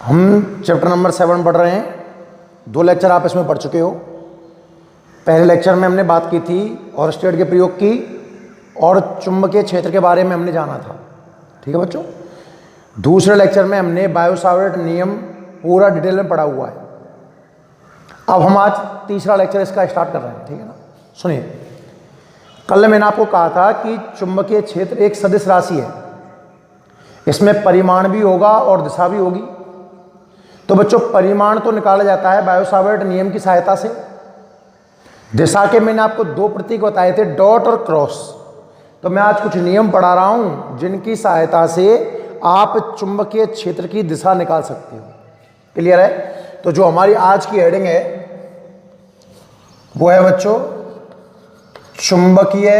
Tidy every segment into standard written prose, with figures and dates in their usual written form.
हम chapter number 7 पढ़ रहे हैं। 2 लेक्चर आप इसमें पढ़ चुके हो। पहले लेक्चर में हमने बात की थी ऑरस्टेड के प्रयोग की और चुंबकीय क्षेत्र के बारे में हमने जाना था। ठीक है बच्चों। दूसरे लेक्चर में हमने बायो-सावर्ट नियम पूरा डिटेल में पढ़ा हुआ है। अब हम आज तीसरा लेक्चर इसका स्टार्ट कर रहे हैं। ठीक है ना। सुनिए, कल मैंने आपको कहा था कि चुंबकीय क्षेत्र एक सदिश राशि है। इसमें परिमाण भी होगा और दिशा भी होगी। तो बच्चों, परिमाण तो निकाला जाता है बायो-सावर्ट नियम की सहायता से। दिशा के मैंने आपको 2 प्रतीक बताए थे, डॉट और क्रॉस। तो मैं आज कुछ नियम पढ़ा रहा हूं जिनकी सहायता से आप चुंबकीय क्षेत्र की दिशा निकाल सकते हो। क्लियर है। तो जो हमारी आज की हेडिंग है वो है बच्चों चुंबकीय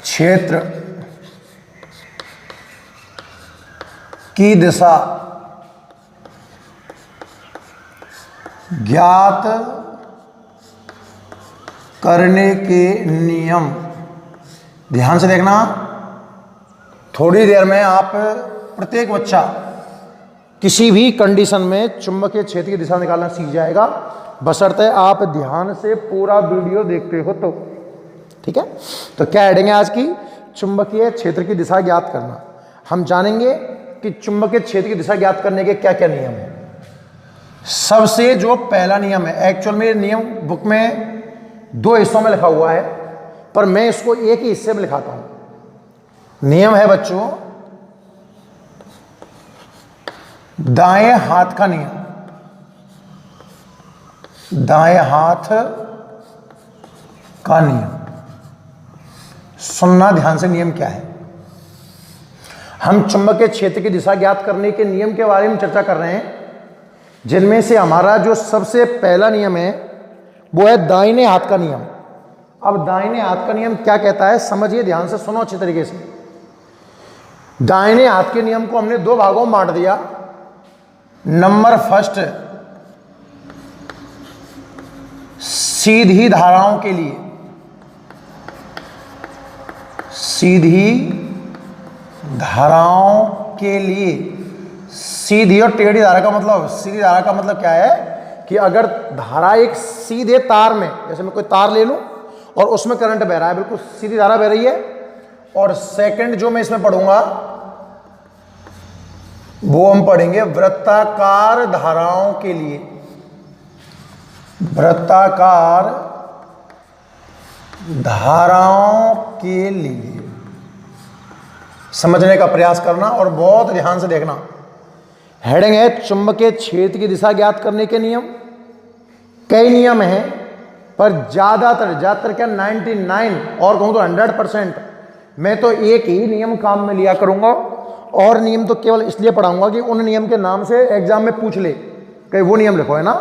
क्षेत्र की दिशा ज्ञात करने के नियम। ध्यान से देखना, थोड़ी देर में आप प्रत्येक बच्चा किसी भी कंडीशन में चुंबकीय क्षेत्र की दिशा निकालना सीख जाएगा, बशर्ते आप ध्यान से पूरा वीडियो देखते हो तो। ठीक है। तो क्या हेडिंग है आज की? चुंबकीय क्षेत्र की दिशा ज्ञात करना। हम जानेंगे कि चुंबकीय क्षेत्र की दिशा ज्ञात करने के क्या क्या नियम हैं। सबसे जो पहला नियम है, एक्चुअल में नियम बुक में 2 हिस्सों में लिखा हुआ है, पर मैं इसको एक ही हिस्से में लिखाता हूं। नियम है बच्चों दाएं हाथ का नियम। दाएं हाथ का नियम। सुनना ध्यान से, नियम क्या है। हम चुंबकीय क्षेत्र की दिशा ज्ञात करने के नियम के बारे में चर्चा कर रहे हैं, जिनमें से हमारा जो सबसे पहला नियम है वो है दाहिने हाथ का नियम। अब दाहिने हाथ का नियम क्या कहता है, समझिए, ध्यान से सुनो अच्छे तरीके से। दाहिने हाथ के नियम को हमने 2 भागों में बांट दिया। नंबर फर्स्ट, सीधी धाराओं के लिए। सीधी धाराओं के लिए। सीधी और टेढ़ी धारा का मतलब, सीधी धारा का मतलब क्या है कि अगर धारा एक सीधे तार में, जैसे मैं कोई तार ले लूं और उसमें करंट बह रहा है, बिल्कुल सीधी धारा बह रही है। और सेकंड जो मैं इसमें पढ़ूंगा वो हम पढ़ेंगे वृत्ताकार धाराओं के लिए। वृत्ताकार धाराओं के लिए समझने का प्रयास करना और बहुत ध्यान से देखना। हेडिंग है चुंबकीय क्षेत्र की दिशा ज्ञात करने के नियम। कई नियम हैं, पर ज्यादातर क्या 99 और कहूं तो 100% मैं तो एक ही नियम काम में लिया करूंगा, और नियम तो केवल इसलिए पढ़ाऊंगा कि उन नियम के नाम से एग्जाम में पूछ ले, कहीं वो नियम लिखो, है ना।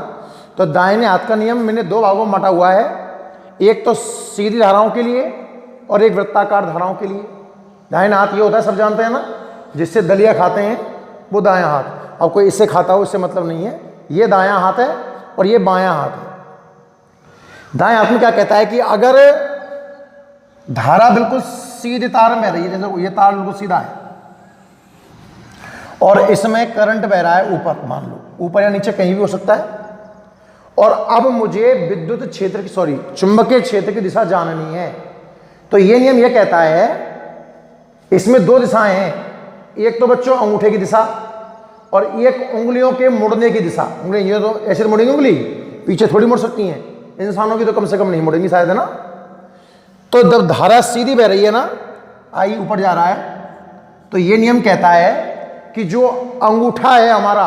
तो दाहिने हाथ का नियम मैंने 2 भागों में बांटा हुआ है, एक तो सीधी धाराओं के लिए और एक वृत्ताकार धाराओं के लिए। दाहिना हाथ ये होता है, सब जानते हैं ना, जिससे दलिया खाते हैं वो दायां हाथ। अब कोई इससे खाता हो इससे मतलब नहीं है, ये दायां हाथ है और ये बायां हाथ है। दाएं हाथ में क्या कहता है कि अगर धारा बिल्कुल सीधे तार में रही है, जैसे ये तार बिल्कुल सीधा है और इसमें करंट बह रहा है ऊपर, मान लो ऊपर या नीचे कहीं भी हो सकता है, और अब मुझे विद्युत क्षेत्र की चुंबकीय क्षेत्र की दिशा जाननी है, तो ये नियम ये कहता है, इसमें 2 दिशाएं हैं। एक तो बच्चों अंगूठे की दिशा और एक उंगलियों के मुड़ने की दिशा। उंगली ये तो ऐसे मुड़ेंगी, उंगली पीछे थोड़ी मुड़ सकती हैं, इंसानों की तो कम से कम नहीं मुड़ेंगी शायद, है ना। तो जब धारा सीधी बह रही है ना, आई ऊपर जा रहा है, तो ये नियम कहता है कि जो अंगूठा है हमारा,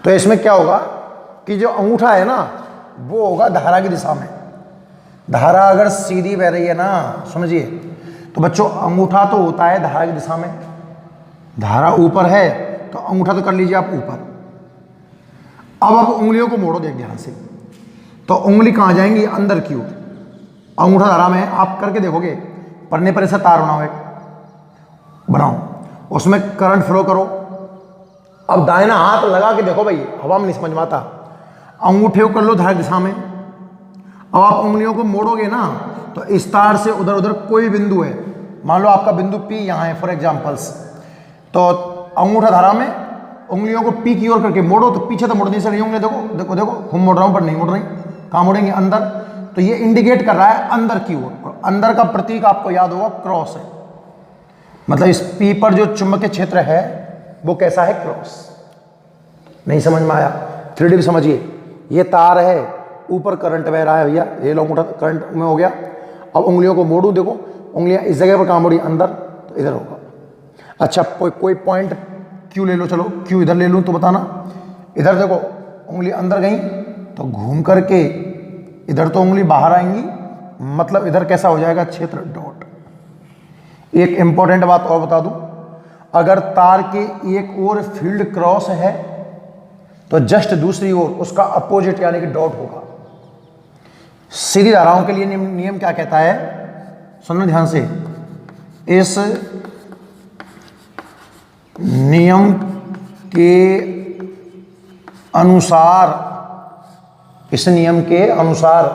तो इसमें क्या होगा कि जो अंगूठा है ना वो होगा धारा की दिशा में। धारा अगर सीधी बह रही है ना, समझिए, तो बच्चों अंगूठा तो होता है धारा की दिशा में। धारा ऊपर है तो अंगूठा तो कर लीजिए आप ऊपर। अब आप उंगलियों को मोड़ो, देख ध्यान से, तो उंगली कहां जाएंगी, अंदर की ओर। अंगूठा धारा में आप करके देखोगे, पन्ने पर ऐसा तार बनाओ, उसमें करंट फ्लो करो। अब दाहिना हाथ लगा के देखो भाई, हवा में नहीं समझ में आता। अंगूठे को कर लो धारा दिशा में, अब आप उंगलियों को मोड़ोगे ना, तो इस तार से उधर उधर कोई बिंदु है, मान लो आपका बिंदु P यहाँ है फॉर एग्जाम्पल्स, तो अंगूठा धारा में उंगलियों को P की ओर करके मोड़ो, तो पीछे तो मुड़नी से नहीं होंगे, देखो देखो देखो हम मोड़ रहा हूँ पर नहीं मुड़ रही, कहाँ मुड़ेंगे अंदर, तो ये इंडिकेट कर रहा है अंदर की ओर, और अंदर का प्रतीक आपको याद होगा क्रॉस है, मतलब इस P पर जो चुंबकीय क्षेत्र है वो कैसा है, क्रॉस। नहीं समझ में आया, 3D भी समझिए, ये तार है, ऊपर करंट बह रहा है भैया, ये लो अंगूठा करंट में हो गया, अब उंगलियों को मोड़ूं, देखो उंगलियां इस जगह पर कहाँ मुड़ी, अंदर, तो इधर होगा। अच्छा कोई पॉइंट Q ले लो, चलो Q इधर ले लूँ तो बताना, इधर देखो उंगली अंदर गई तो घूम करके इधर तो उंगली बाहर आएंगी, मतलब इधर कैसा हो जाएगा क्षेत्र, डॉट। एक इंपॉर्टेंट बात और बता दूं, अगर तार के एक ओर फील्ड क्रॉस है तो जस्ट दूसरी ओर उसका अपोजिट यानी कि डॉट होगा। सीधी धाराओं के लिए नियम क्या कहता है, सुनना ध्यान से, इस नियम के अनुसार, इस नियम के अनुसार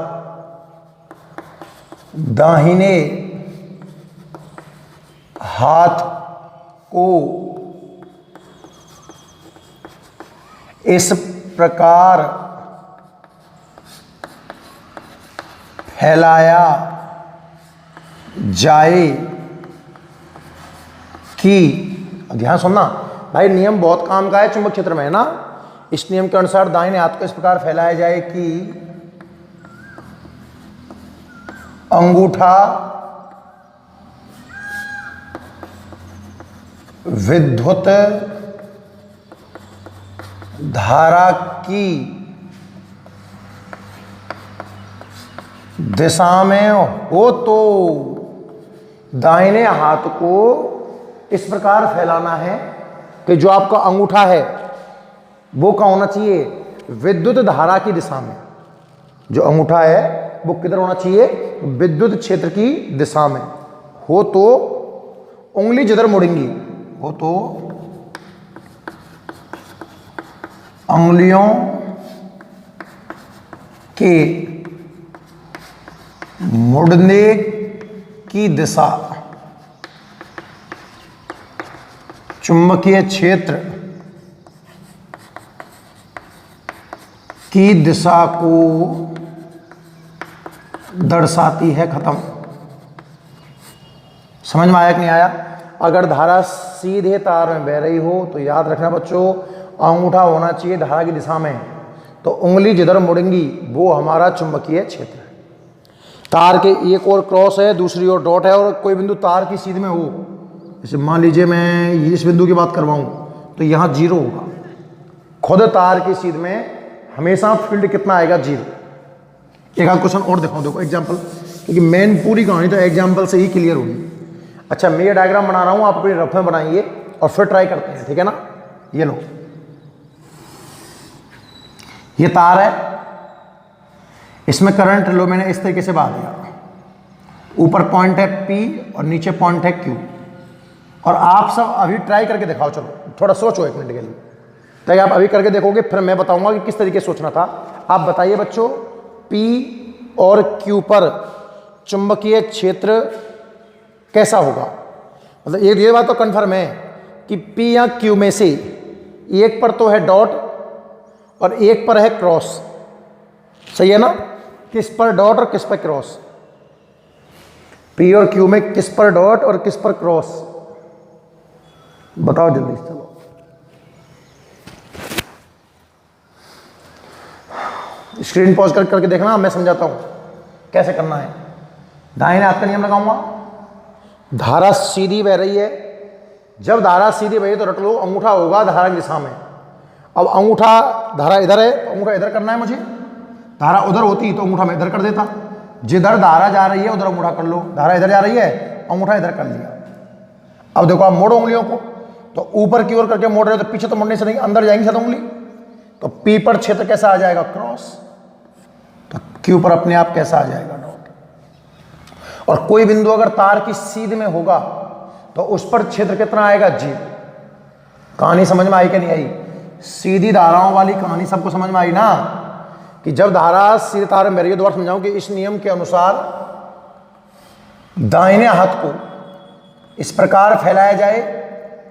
दाहिने हाथ को इस प्रकार फैलाया जाए कि, ध्यान सुनना भाई, नियम बहुत काम का है चुंबक क्षेत्र में, है ना। इस नियम के अनुसार दाहिने हाथ को इस प्रकार फैलाया जाए कि अंगूठा विद्युत धारा की दिशा में हो, तो दाहिने हाथ को इस प्रकार फैलाना है कि जो आपका अंगूठा है वो क्या होना चाहिए, विद्युत धारा की दिशा में। जो अंगूठा है वो किधर होना चाहिए, विद्युत क्षेत्र की दिशा में हो, तो उंगली जिधर मुड़ेंगी हो तो अंगुलियों के मुड़ने की दिशा चुंबकीय क्षेत्र की दिशा को दर्शाती है। खत्म। समझ में आया कि नहीं आया? अगर धारा सीधे तार में बह रही हो तो याद रखना बच्चों, अंगूठा होना चाहिए धारा की दिशा में, तो उंगली जिधर मुड़ेंगी वो हमारा चुंबकीय क्षेत्र है। तार के एक और क्रॉस है, दूसरी ओर डॉट है, और कोई बिंदु तार की सीध में हो, जैसे मान लीजिए मैं इस बिंदु की बात करवाऊं तो यहाँ 0 होगा। खुद तार की सीध में हमेशा फील्ड कितना आएगा, 0। एक आध क्वेश्चन और दिखाऊं, देखो एग्जाम्पल, क्योंकि मेन पूरी कहानी तो एग्जाम्पल से ही क्लियर होगी। अच्छा, मैं ये डायग्राम बना रहा हूँ, आप अपने रफ में बनाइए और फिर ट्राई करते हैं, ठीक है ना। ये लो, ये तार है, इसमें करंट लो मैंने इस तरीके से बहा दिया, ऊपर पॉइंट है P और नीचे पॉइंट है Q। और आप सब अभी ट्राई करके दिखाओ, चलो थोड़ा सोचो 1 मिनट के लिए, ताकि आप अभी करके देखोगे, फिर मैं बताऊंगा कि किस तरीके से सोचना था। आप बताइए बच्चों, P और Q पर चुंबकीय क्षेत्र कैसा होगा? मतलब ये बात तो कन्फर्म है कि P या Q में से एक पर तो है डॉट और एक पर है क्रॉस, सही है ना। किस पर डॉट और किस पर क्रॉस? P और Q में किस पर डॉट और किस पर क्रॉस? बताओ जल्दी से, चलो। स्क्रीन पॉज करके देखना, मैं समझाता हूं कैसे करना है। दाहिने हाथ का नियम लगाऊंगा, धारा सीधी बह रही है, जब धारा सीधी बही तो रट लो अंगूठा होगा धारा की दिशा में। अब अंगूठा, धारा इधर है तो अंगूठा इधर करना है मुझे, धारा उधर होती तो अंगूठा मैं इधर कर देता। जिधर धारा जा रही है उधर अंगूठा कर लो, धारा इधर जा रही है अंगूठा इधर कर लिया। अब देखो आप मोड़ो उंगलियों को, तो ऊपर की ओर करके मोड़ रहे हो तो पीछे तो मुड़ने से नहीं, अंदर जाएंगी साथ उंगली, तो P पर क्षेत्र कैसा आ जाएगा, क्रॉस, तो Q पर अपने आप कैसा आ जाएगा, डॉट। और कोई बिंदु अगर तार की सीध में होगा तो उस पर क्षेत्र कितना आएगा, 0। कहानी समझ में आई कि नहीं आई? सीधी धाराओं वाली कहानी सबको समझ में आई ना, कि जब धारा सीधे तार में बह रही है, दोबारा समझाऊं कि इस नियम के अनुसार दाहिने हाथ को इस प्रकार फैलाया जाए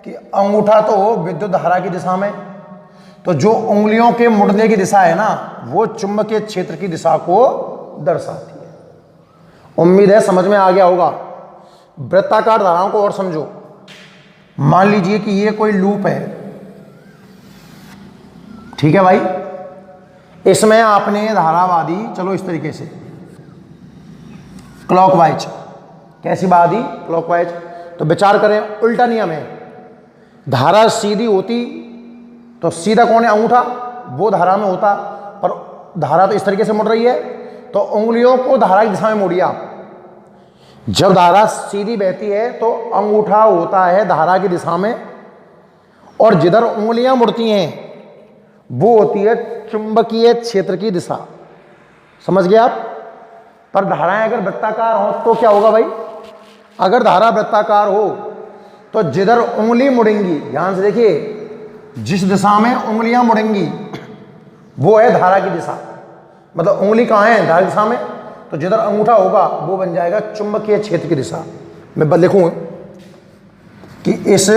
कि अंगूठा तो हो विद्युत धारा की दिशा में, तो जो उंगलियों के मुड़ने की दिशा है ना वो चुंबकीय क्षेत्र की दिशा को दर्शाती है। उम्मीद है समझ में आ गया होगा। वृत्ताकार धाराओं को और समझो। मान लीजिए कि ये कोई लूप है, ठीक है भाई, इसमें आपने धारावादी, चलो इस तरीके से क्लॉकवाइज, कैसी वादी क्लॉकवाइज, तो विचार करें उल्टा नियम है। धारा सीधी होती तो सीधा कौन है, अंगूठा, वो धारा में होता, पर धारा तो इस तरीके से मुड़ रही है, तो उंगलियों को धारा की दिशा में मोड़िए आप। जब धारा सीधी बहती है तो अंगूठा होता है धारा की दिशा में, और जिधर उंगलियां मुड़ती हैं वो होती है चुंबकीय क्षेत्र की दिशा। समझ गए आप। पर धाराएं अगर वृत्ताकार हो तो क्या होगा भाई, अगर धारा वृत्ताकार हो तो जिधर उंगली मुड़ेंगी, ध्यान से देखिए, जिस दिशा में उंगलियां मुड़ेंगी वो है धारा की दिशा, मतलब उंगली कहाँ है, धारा की दिशा में, तो जिधर अंगूठा होगा वो बन जाएगा चुंबकीय क्षेत्र की दिशा। मैं बस लिखूं कि इस,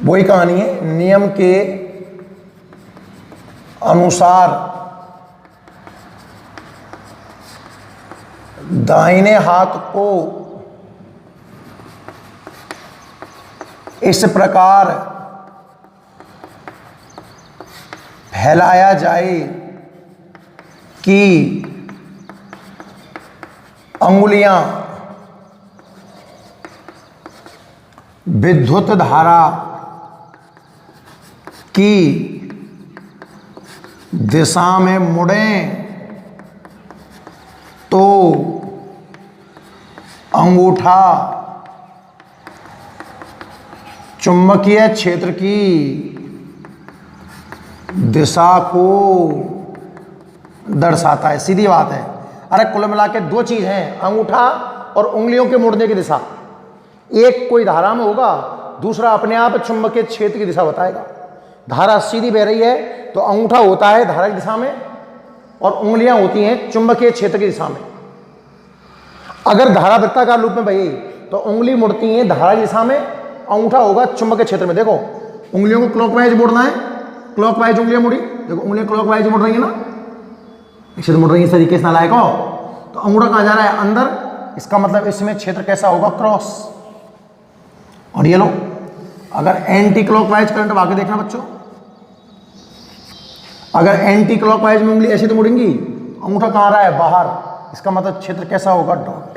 वही कहानी है, नियम के अनुसार दाहिने हाथ को इस प्रकार फैलाया जाए कि अंगुलियां विद्युत धारा की दिशा में मुड़ें तो अंगूठा चुंबकीय क्षेत्र की दिशा को दर्शाता है। सीधी बात है। अरे कुल मिला के दो चीज हैं, अंगूठा और उंगलियों के मुड़ने की दिशा। एक कोई धारा में होगा, दूसरा अपने आप चुंबकीय क्षेत्र की दिशा बताएगा। धारा सीधी बह रही है तो अंगूठा होता है धारा की दिशा में और उंगलियां होती हैं चुंबकीय क्षेत्र की दिशा में। अगर धारा वृत्ताकार रूप में बही तो उंगली मुड़ती है धारा की दिशा में, अंगूठा होगा चुंबकीय क्षेत्र में। देखो उंगलियों को क्लॉकवाइज मुड़ना है, क्लॉकवाइज उंगलियां मुड़ी, देखो उंगलियां क्लॉकवाइज मुड़ रही है ना, इसे मुड़ रही है इस तरीके से, नालायक हो। तो अंगूठा कहाँ जा रहा है, अंदर, इसका मतलब इसमें क्षेत्र कैसा होगा, क्रॉस। और ये लो, अगर एंटी क्लॉकवाइज करंट आगे देखना बच्चों, अगर एंटी क्लॉकवाइज में उंगली ऐसी तो मुड़ेंगी, अंगूठा कहाँ रहा है, बाहर, इसका मतलब क्षेत्र कैसा होगा, डॉट।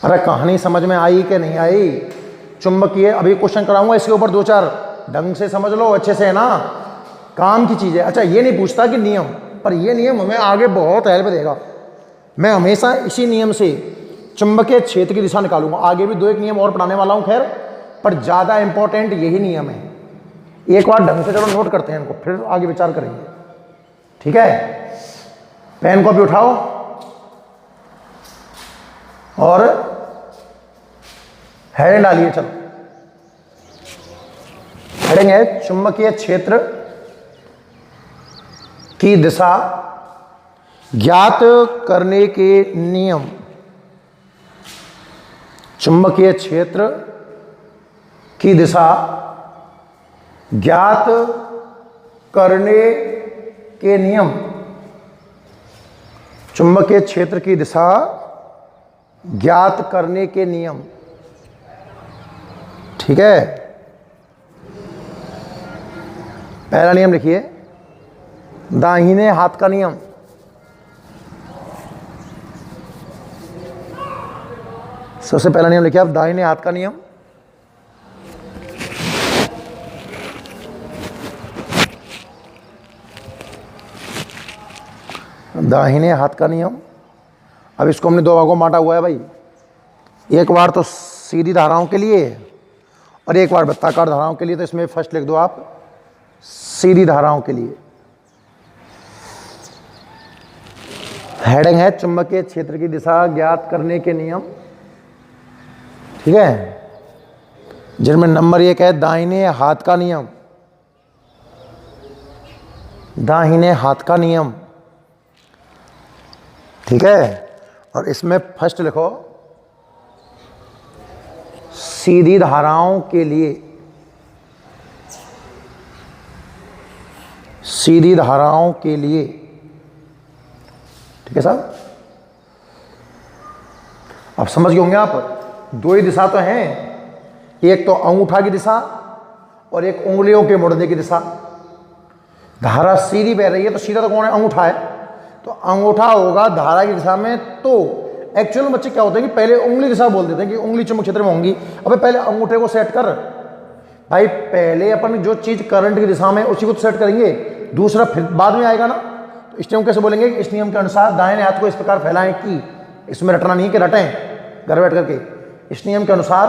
अरे कहानी समझ में आई कि नहीं आई। चुंबकीय, अभी क्वेश्चन कराऊंगा इसके ऊपर, दो चार ढंग से समझ लो अच्छे से, है ना, काम की चीज है। अच्छा ये नहीं पूछता कि नियम, पर ये नियम हमें आगे बहुत हेल्प देगा। मैं हमेशा इसी नियम से चुंबकीय क्षेत्र की दिशा निकालूंगा। आगे भी दो एक नियम और पढ़ाने वाला हूं खैर, पर ज्यादा इंपॉर्टेंट यही नियम है। एक बार ढंग से चलो नोट करते हैं इनको, फिर आगे विचार करेंगे, ठीक है। पेन कॉपी उठाओ और हेडिंग डालिए। चलो हेडिंग है चुंबकीय क्षेत्र की दिशा ज्ञात करने के नियम। चुंबकीय क्षेत्र की दिशा ज्ञात करने के नियम। चुंबकीय क्षेत्र की दिशा ज्ञात करने के नियम, ठीक है। पहला नियम लिखिए, दाहिने हाथ का नियम। सबसे पहला नियम लिखिए आप, दाहिने हाथ का नियम। दाहिने हाथ का नियम। अब इसको हमने दो भागों में बांटा हुआ है भाई, एक बार तो सीधी धाराओं के लिए और एक बार वृत्ताकार धाराओं के लिए। तो इसमें फर्स्ट लिख दो आप सीधी धाराओं के लिए। हेडिंग है चुंबकीय क्षेत्र की दिशा ज्ञात करने के नियम, ठीक है, जिनमें नंबर एक है दाहिने हाथ का नियम। दाहिने हाथ का नियम, ठीक है। और इसमें फर्स्ट लिखो सीधी धाराओं के लिए, सीधी धाराओं के लिए, ठीक है साहब। अब समझ गए होंगे आप, दो ही दिशा तो हैं, एक तो अंगूठा की दिशा और एक उंगलियों के मुड़ने की दिशा। धारा सीधी बह रही है तो सीधा तो कौन है, अंगूठा है, तो अंगूठा होगा धारा की दिशा में। तो एक्चुअल में बच्चे क्या होते हैं कि पहले उंगली दिशा बोल देते हैं कि उंगली चुंबक क्षेत्र में होंगी। अबे पहले अंगूठे को सेट कर भाई, पहले अपन जो चीज करंट की दिशा में उसी को तो सेट करेंगे, दूसरा फिर बाद में आएगा ना। तो इस नियम कैसे बोलेंगे, इस नियम के अनुसार दाहिने हाथ को इस प्रकार फैलाएं कि, इसमें रटना नहीं कि रटें घर बैठ करके, इस नियम के अनुसार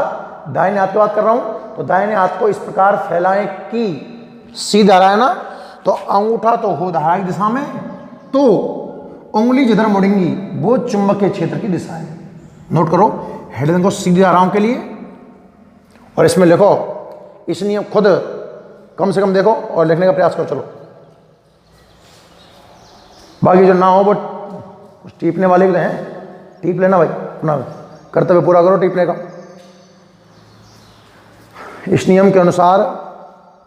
दाहिने हाथ की बात कर रहा हूं, तो दाहिने हाथ को इस प्रकार फैलाएं कि सीधा धारा है ना, तो अंगूठा तो हो धारा की दिशा में, तो उंगली जिधर मुड़ेंगी वो चुंबकीय क्षेत्र की दिशा है। नोट करो हेडलाइन को सीधी धाराओं के लिए, और इसमें लिखो इस नियम खुद कम से कम देखो और लिखने का प्रयास करो। चलो बाकी जो ना हो वो कुछ टीपने वाले भी तो हैं, टीप लेना भाई, अपना कर्तव्य पूरा करो टीपने का। इस नियम के अनुसार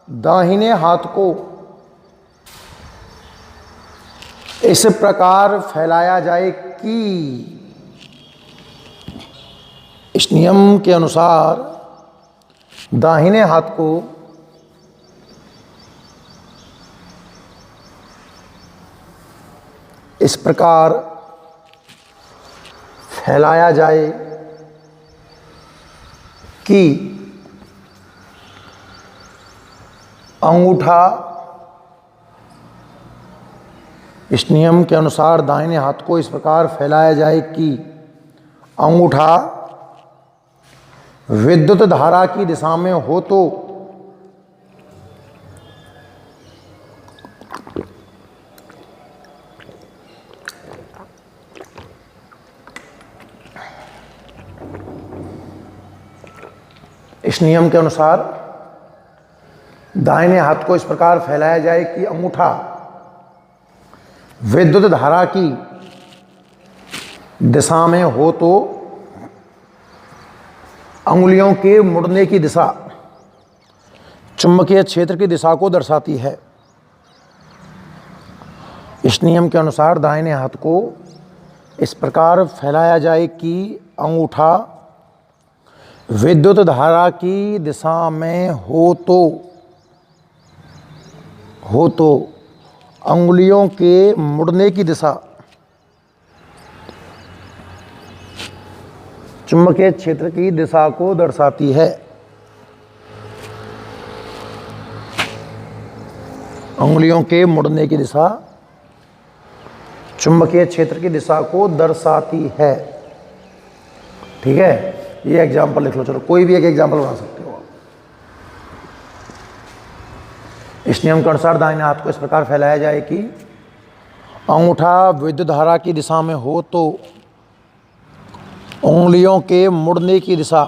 दाहिने हाथ को इस प्रकार फैलाया जाए कि, इस नियम के अनुसार दाहिने हाथ को इस प्रकार फैलाया जाए कि अंगूठा, इस नियम के अनुसार दाहिने हाथ को इस प्रकार फैलाया जाए कि अंगूठा विद्युत धारा की दिशा में हो, तो इस नियम के अनुसार दाहिने हाथ को इस प्रकार फैलाया जाए कि अंगूठा विद्युत धारा की दिशा में हो, तो अंगुलियों के मुड़ने की दिशा चुंबकीय क्षेत्र की दिशा को दर्शाती है। इस नियम के अनुसार दाहिने हाथ को इस प्रकार फैलाया जाए कि अंगूठा विद्युत धारा की दिशा में हो, तो अंगुलियों के मुड़ने की दिशा चुंबकीय क्षेत्र की दिशा को दर्शाती है। अंगुलियों के मुड़ने की दिशा चुंबकीय क्षेत्र की दिशा को दर्शाती है। ठीक है, ये एग्जाम्पल लिख लो। चलो कोई भी एक एग्जाम्पल बना सकते हो। इस नियम के अनुसार दाहिने हाथ को इस प्रकार फैलाया जाए कि अंगूठा विद्युत धारा की दिशा में हो, तो उंगलियों के मुड़ने की दिशा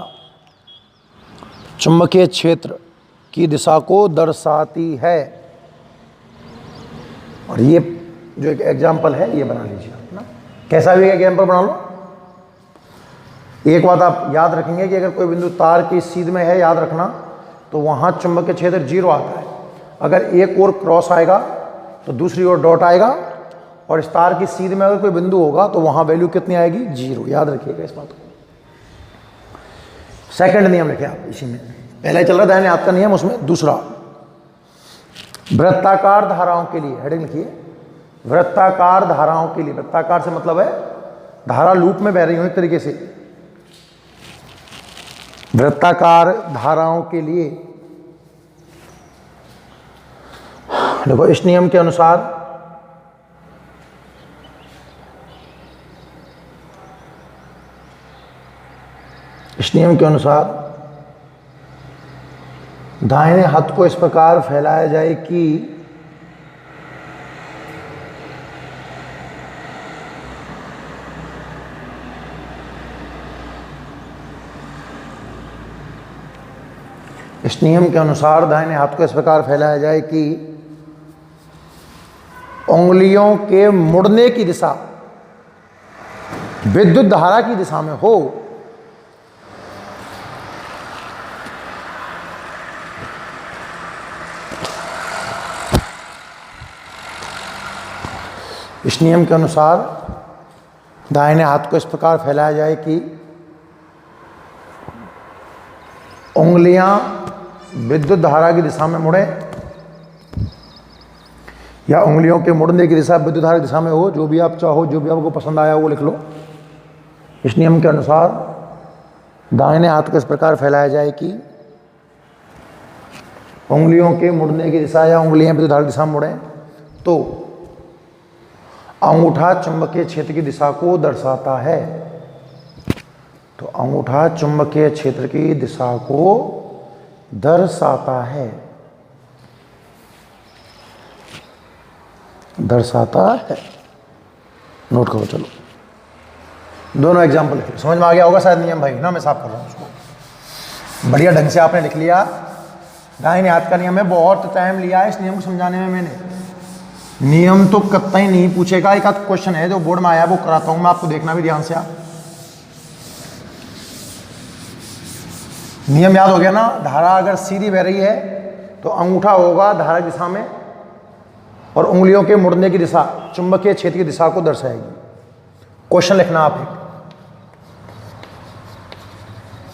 चुंबकीय क्षेत्र की दिशा को दर्शाती है। और ये जो एक एग्जाम्पल है ये बना लीजिए आप ना, कैसा भी एग्जाम्पल बना लो। एक बात आप याद रखेंगे कि अगर कोई बिंदु तार की सीध में है, याद रखना, तो वहाँ चुंबकीय क्षेत्र 0 आता है। अगर एक और क्रॉस आएगा तो दूसरी ओर डॉट आएगा, और इस तार की सीध में अगर कोई बिंदु होगा तो वहाँ वैल्यू कितनी आएगी, 0। याद रखिएगा इस बात को। सेकंड नियम लिखे आप इसी में, पहला ही चल रहा दाहिने हाथ का नियम, उसमें दूसरा वृत्ताकार धाराओं के लिए। हेडिंग लिखिए, वृत्ताकार धाराओं के लिए। वृत्ताकार से मतलब है धारा लूप में बह रही हो एक तरीके से। वृत्ताकार धाराओं के लिए देखो, इस नियम के अनुसार दाहिने हाथ को इस प्रकार फैलाया जाए कि इस नियम के अनुसार दाहिने हाथ को इस प्रकार फैलाया जाए कि उंगलियों के मुड़ने की दिशा विद्युत धारा की दिशा में हो, इस नियम के अनुसार दाहिने हाथ को इस प्रकार फैलाया जाए कि उंगलियां विद्युत धारा की दिशा में मुड़े, या उंगलियों के मुड़ने की दिशा विद्युत धारा की दिशा में हो, जो भी आप चाहो, जो भी आपको पसंद आया वो लिख लो। इस नियम के अनुसार दाहिने हाथ को इस प्रकार फैलाया जाए कि उंगलियों के मुड़ने की दिशा या उंगलियां विद्युत धारा की दिशा में मुड़े, तो अंगूठा चुंबकीय क्षेत्र की दिशा को दर्शाता है। तो अंगूठा चुंबकीय क्षेत्र की दिशा को दर्शाता है, दर्शाता है। नोट करो। चलो दोनों एग्जाम्पल लिख लो। समझ में आ गया होगा शायद नियम भाई ना, मैं साफ कर रहा हूँ उसको। बढ़िया ढंग से आपने लिख लिया। दाहिने हाथ का नियम है, बहुत टाइम लिया है इस नियम को समझाने में मैंने। नियम तो कतई नहीं पूछेगा, एक आध क्वेश्चन है जो बोर्ड में आया वो कराता हूँ मैं आपको, देखना भी ध्यान से आप। नियम याद हो गया ना। धारा अगर सीधी बह रही है तो अंगूठा होगा धारा की दिशा में, और उंगलियों के मुड़ने की दिशा चुंबकीय क्षेत्र की दिशा को दर्शाएगी। क्वेश्चन लिखना आप एक,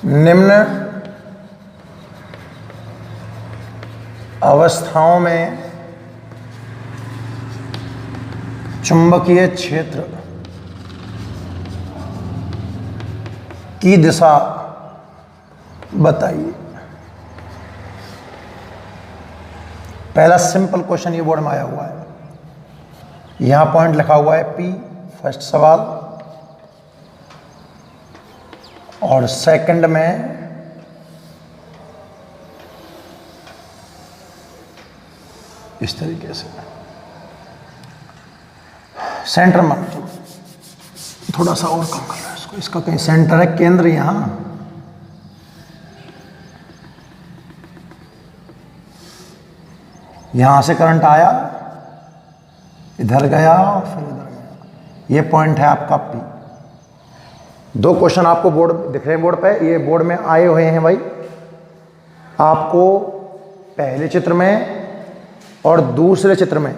निम्न अवस्थाओं में चुंबकीय क्षेत्र की दिशा बताइए। पहला सिंपल क्वेश्चन ये बोर्ड में आया हुआ है, यहां पॉइंट लिखा हुआ है P, फर्स्ट सवाल, और सेकंड में इस तरीके से सेंटर मान लो। थोड़ा सा और कम कर रहा है इसको, इसका कहीं सेंटर है, केंद्र यहां। यहां से करंट आया, इधर गया और फिर इधर गया। ये पॉइंट है आपका P। दो क्वेश्चन आपको बोर्ड दिख रहे हैं, बोर्ड पे, ये बोर्ड में आए हुए हैं भाई आपको। पहले चित्र में और दूसरे चित्र में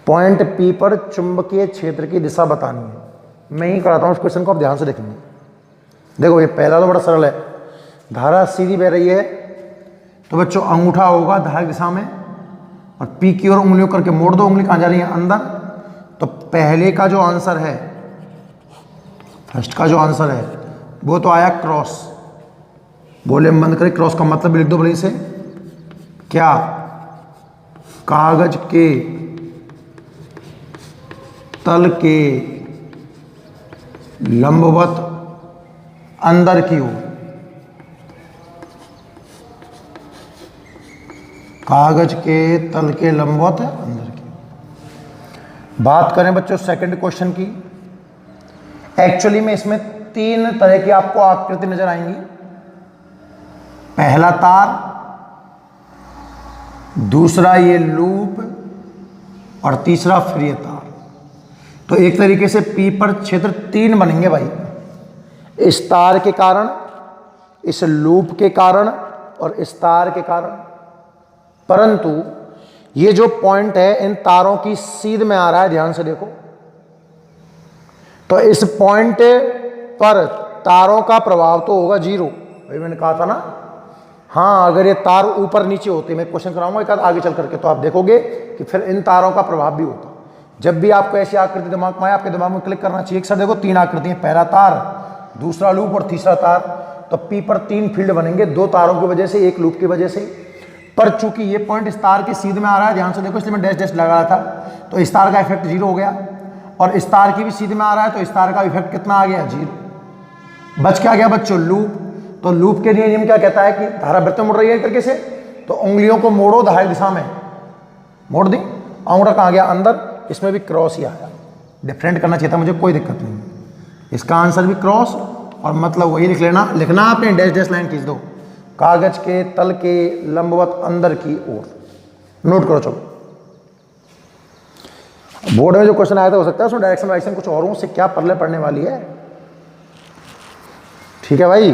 पॉइंट P पर चुंबकीय क्षेत्र की दिशा बतानी है। मैं ही कराता हूँ उस क्वेश्चन को, आप ध्यान से देखेंगे। देखो ये पहला तो बड़ा सरल है। धारा सीधी बह रही है तो बच्चों अंगूठा होगा धारा की दिशा में, और P की ओर उंगलियों करके मोड़ दो। उंगली कहाँ जा रही है? अंदर। तो पहले का जो आंसर है, फर्स्ट का जो आंसर है वो तो आया क्रॉस। बोले बंद करें, क्रॉस का मतलब भी लिख दो बड़ी से, क्या? कागज के तल के लंबवत अंदर की ओर। कागज के तल के लंबवत अंदर की। बात करें बच्चों सेकंड क्वेश्चन की, एक्चुअली में इसमें तीन तरह की आपको आकृति नजर आएंगी। पहला तार, दूसरा ये लूप, और तीसरा फिर ये तार। तो एक तरीके से P पर क्षेत्र तीन बनेंगे भाई, इस तार के कारण, इस लूप के कारण और इस तार के कारण। परंतु ये जो पॉइंट है इन तारों की सीध में आ रहा है, ध्यान से देखो। तो इस पॉइंट पर तारों का प्रभाव तो होगा जीरो। भाई मैंने कहा था ना, हाँ अगर ये तार ऊपर नीचे होते, मैं क्वेश्चन कराऊंगा एक आगे चल करके, तो आप देखोगे कि फिर इन तारों का प्रभाव भी होता। जब भी आपको ऐसी आकृति दिमाग में आए, आपके दिमाग में क्लिक करना चाहिए। सर देखो तीन आकृति हैं, पहला तार, दूसरा लूप और तीसरा तार। तो P पर तीन फील्ड बनेंगे, दो तारों की वजह से, एक लूप की वजह से। पर चूंकि ये पॉइंट इस तार के सीध में आ रहा है, ध्यान से देखो, इसलिए मैं डैश डैश लगा रहा था, तो इस तार का इफेक्ट जीरो हो गया। और इस तार की भी सीध में आ रहा है, तो इस तार का इफेक्ट कितना आ गया? जीरो। बच क्या गया बच्चों? लूप। तो लूप के नियम क्या कहता है कि धारा वृत्त में मुड़ रही है एक तरीके से, तो उंगलियों को मोड़ो धारा दिशा में, मोड़ दी। अंगूठा कहाँ गया? अंदर। इसमें भी क्रॉस ही आया। डिफरेंट करना चाहिए था मुझे, कोई दिक्कत नहीं। इसका आंसर भी क्रॉस, और मतलब वही लिख लेना, लिखना आपने डैश डैश लाइन खींच दो, कागज के तल के लंबवत अंदर की ओर। नोट करो। चलो बोर्ड में जो क्वेश्चन आया था, हो सकता है उसमें डायरेक्शन वाइरेक्शन कुछ और हो, उससे क्या परले पड़ने वाली है। ठीक है भाई,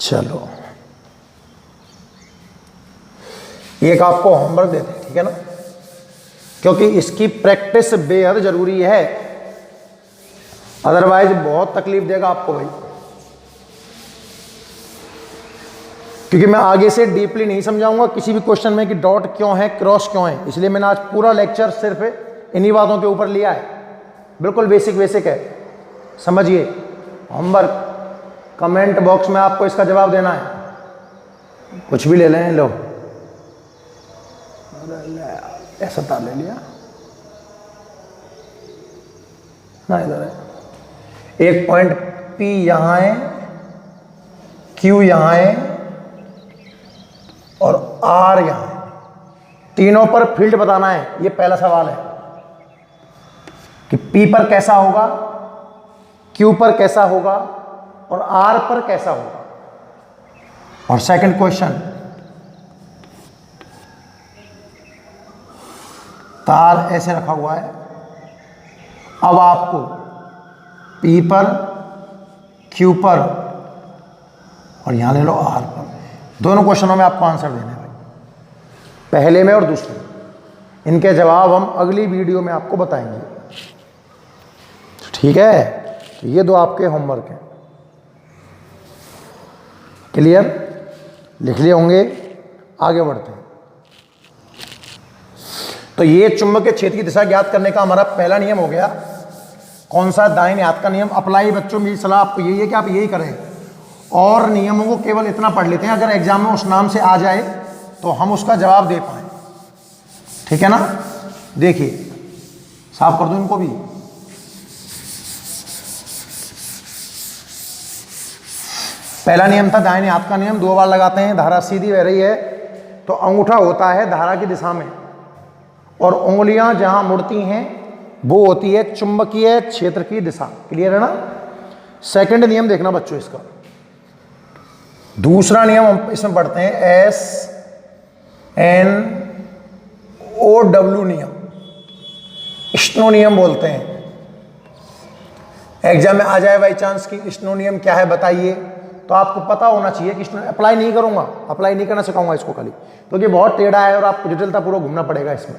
चलो एक आपको होमवर्क देते हैं, ठीक है ना। क्योंकि इसकी प्रैक्टिस बेहद जरूरी है, अदरवाइज बहुत तकलीफ देगा आपको भाई। क्योंकि मैं आगे से डीपली नहीं समझाऊंगा किसी भी क्वेश्चन में कि डॉट क्यों है, क्रॉस क्यों है, इसलिए मैंने आज पूरा लेक्चर सिर्फ इन्हीं बातों के ऊपर लिया है। बिल्कुल बेसिक बेसिक है, समझिए। होमवर्क कमेंट बॉक्स में आपको इसका जवाब देना है, कुछ भी ले लें। लो ऐसा तार ले लिया ना, इधर है। एक पॉइंट P यहां है, Q यहां है और R यहां है। तीनों पर फील्ड बताना है, ये पहला सवाल है कि P पर कैसा होगा, Q पर कैसा होगा और R पर कैसा होगा। और सेकंड क्वेश्चन, तार ऐसे रखा हुआ है, अब आपको P पर, Q पर और यहां ले लो R पर, दोनों क्वेश्चनों में आपको आंसर देना है भाई, पहले में और दूसरे में। इनके जवाब हम अगली वीडियो में आपको बताएंगे, ठीक है। तो ये दो आपके होमवर्क हैं, क्लियर, लिख लिए होंगे। आगे बढ़ते हैं। तो ये चुंबकीय क्षेत्र की दिशा ज्ञात करने का हमारा पहला नियम हो गया। कौन सा? दाहिने हाथ का नियम। अप्लाई बच्चों, मेरी सलाह आपको यही है कि आप यही करें, और नियमों को केवल इतना पढ़ लेते हैं, अगर एग्जाम में उस नाम से आ जाए तो हम उसका जवाब दे पाए, ठीक है ना। देखिए, साफ कर दो इनको भी। पहला नियम था दाहिने हाथ का नियम, 2 बार लगाते हैं, धारा सीधी बह रही है तो अंगूठा होता है धारा की दिशा में और उंगलियां जहां मुड़ती हैं वो होती है चुंबकीय क्षेत्र की दिशा। क्लियर है ना। सेकंड नियम देखना बच्चों इसका। दूसरा नियम हम इसमें पढ़ते हैं SNOW नियम, स्नो नियम बोलते हैं। एग्जाम में आ जाए बाई चांस कि स्नो नियम क्या है बताइए, तो आपको पता होना चाहिए कि स्नो अप्लाई नहीं करूंगा, अप्लाई नहीं करना सिखाऊंगा इसको खाली, क्योंकि बहुत टेढ़ा है और आपको जटिलता पूर्वक घूमना पड़ेगा इसमें।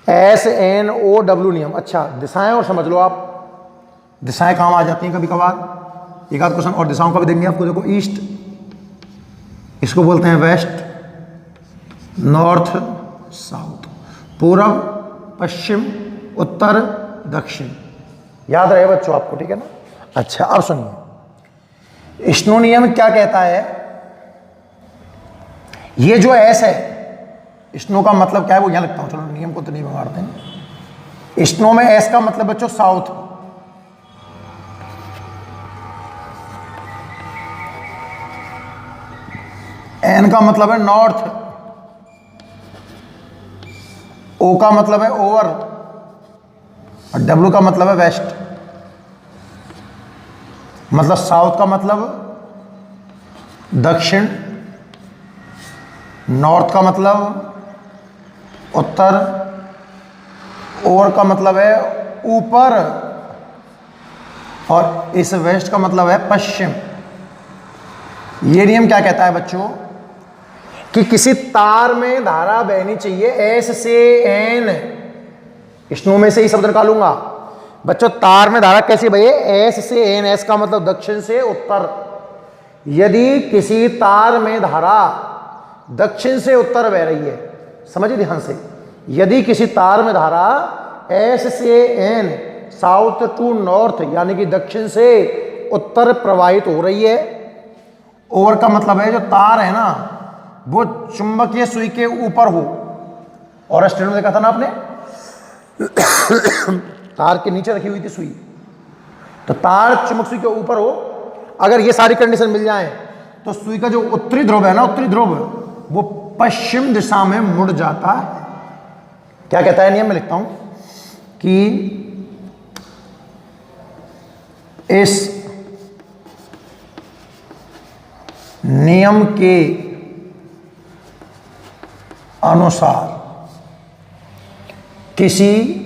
SNOW नियम। अच्छा, दिशाएं और समझ लो आप, दिशाएं काम आ जाती हैं कभी कभार, एक आध क्वेश्चन और दिशाओं का भी देंगे आपको। देखो, ईस्ट इसको बोलते हैं वेस्ट, नॉर्थ साउथ, पूर्व पश्चिम उत्तर दक्षिण, याद रहे बच्चों आपको, ठीक है ना। अच्छा, अब सुनिए, स्नो नियम क्या कहता है। ये जो एस है, स्नो का मतलब क्या है वो यहां लिखता हूं, चलो नियम को तो नहीं बिगाड़ते हैं। स्नो में एस का मतलब बच्चों साउथ, एन का मतलब है नॉर्थ, ओ का मतलब है ओवर और डब्ल्यू का मतलब है वेस्ट। मतलब साउथ का मतलब दक्षिण, नॉर्थ का मतलब उत्तर, ओवर का मतलब है ऊपर और इस वेस्ट का मतलब है पश्चिम। ये नियम क्या कहता है बच्चों कि किसी तार में धारा बहनी चाहिए एस से एन, स्नो में से ही शब्द निकालूंगा बच्चों। तार में धारा कैसी बहे? एस से एन, एस का मतलब दक्षिण से उत्तर। यदि किसी तार में धारा दक्षिण से उत्तर बह रही है, समझिए ध्यान से, यदि किसी तार में धारा एस से एन, साउथ टू नॉर्थ यानी कि दक्षिण से उत्तर प्रवाहित हो रही है, ओवर का मतलब है जो तार है ना वो चुंबकीय सुई के ऊपर हो, और स्टेट में देखा था ना आपने तार के नीचे रखी हुई थी सुई, तो तार चुंबक सुई के ऊपर हो। अगर ये सारी कंडीशन मिल जाए तो सुई का जो उत्तरी ध्रुव है ना, उत्तरी ध्रुव वो पश्चिम दिशा में मुड़ जाता है। क्या कहता है नियम में लिखता हूं कि इस नियम के अनुसार किसी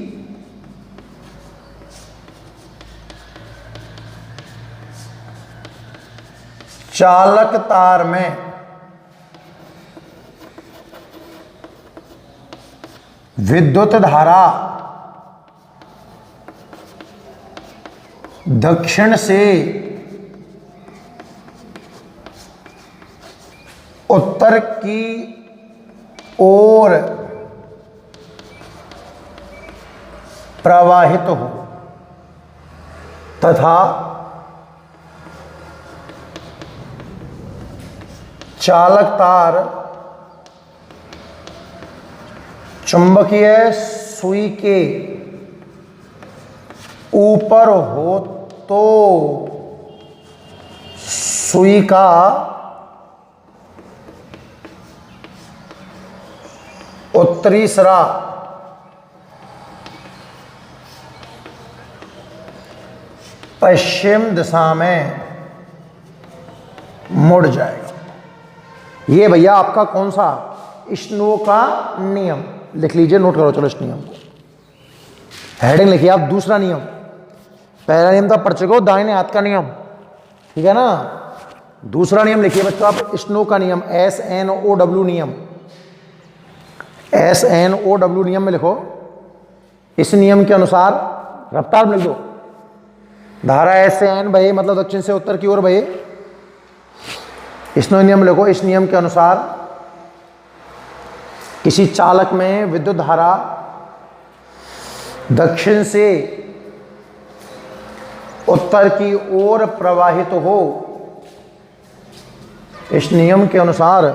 चालक तार में विद्युत धारा दक्षिण से उत्तर की ओर प्रवाहित हो तथा चालक तार चुंबकीय सुई के ऊपर हो तो सुई का उत्तरी सिरा पश्चिम दिशा में मुड़ जाएगा। ये भैया आपका कौन सा स्नो का नियम लिख लीजिए, नोट करो चलो इस नियम को। हेडिंग लिखिए आप, दूसरा नियम। पहला नियम था पढ़ चुके हो, दाहिने हाथ का नियम, ठीक है ना। दूसरा नियम लिखिए बच्चों आप, स्नो का नियम, SNOW नियम। SNOW नियम में लिखो, इस नियम के अनुसार रफ्तार में लिख दो, धारा SN बहे मतलब दक्षिण से उत्तर की ओर बहे। स्नो नियम लिखो, इस नियम के अनुसार किसी चालक में विद्युत धारा दक्षिण से उत्तर की ओर प्रवाहित हो। इस नियम के अनुसार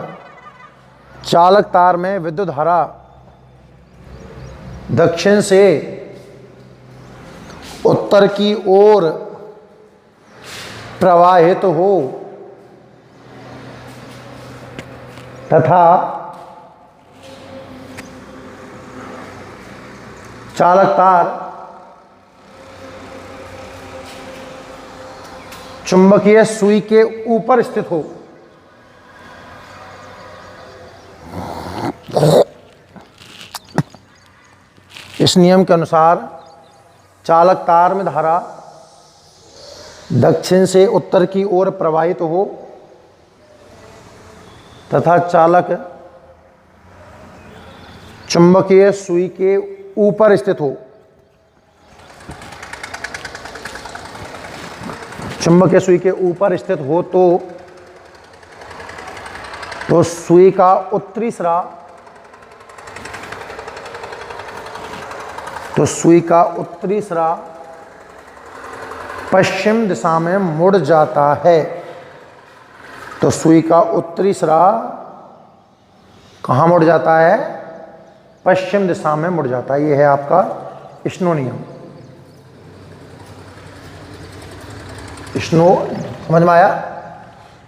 चालक तार में विद्युत धारा दक्षिण से उत्तर की ओर प्रवाहित हो तथा चालक तार चुंबकीय सुई के ऊपर स्थित हो। इस नियम के अनुसार चालक तार में धारा दक्षिण से उत्तर की ओर प्रवाहित हो तथा चालक चुंबकीय सुई के ऊपर स्थित हो। चुंबकीय सुई के ऊपर स्थित हो तो सुई का उत्तरी सिरा, पश्चिम दिशा में मुड़ जाता है। तो सुई का उत्तरी सिरा कहाँ मुड़ जाता है? पश्चिम दिशा में मुड़ जाता है। ये है आपका स्नो नियम। स्नो समझ में आया?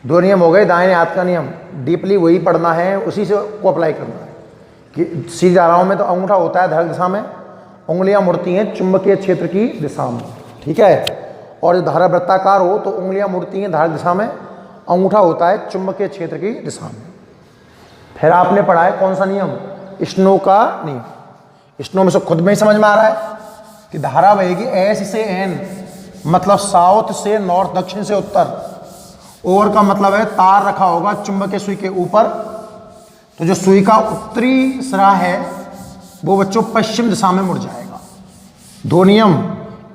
दो नियम हो गए। दाहिने हाथ का नियम डीपली वही पढ़ना है, उसी से को अप्लाई करना है कि सीधी धाराओं में तो अंगूठा होता है धारक दिशा में, उंगलियां मुड़ती हैं चुंबकीय क्षेत्र की दिशा में, ठीक है। और धारा वृत्ताकार हो तो उंगलियां मुड़ती हैं धारक दिशा में, अंगूठा होता है चुंबकीय क्षेत्र की दिशा में। फिर आपने पढ़ा है कौन सा नियम? स्नो का नियम। स्नो में से खुद में ही समझ में आ रहा है कि धारा बहेगी S से N, मतलब साउथ से नॉर्थ, दक्षिण से उत्तर। ओवर का मतलब है तार रखा होगा चुंबकीय सुई के ऊपर, तो जो सुई का उत्तरी सिरा है वो बच्चों पश्चिम दिशा में मुड़ जाएगा। दो नियम,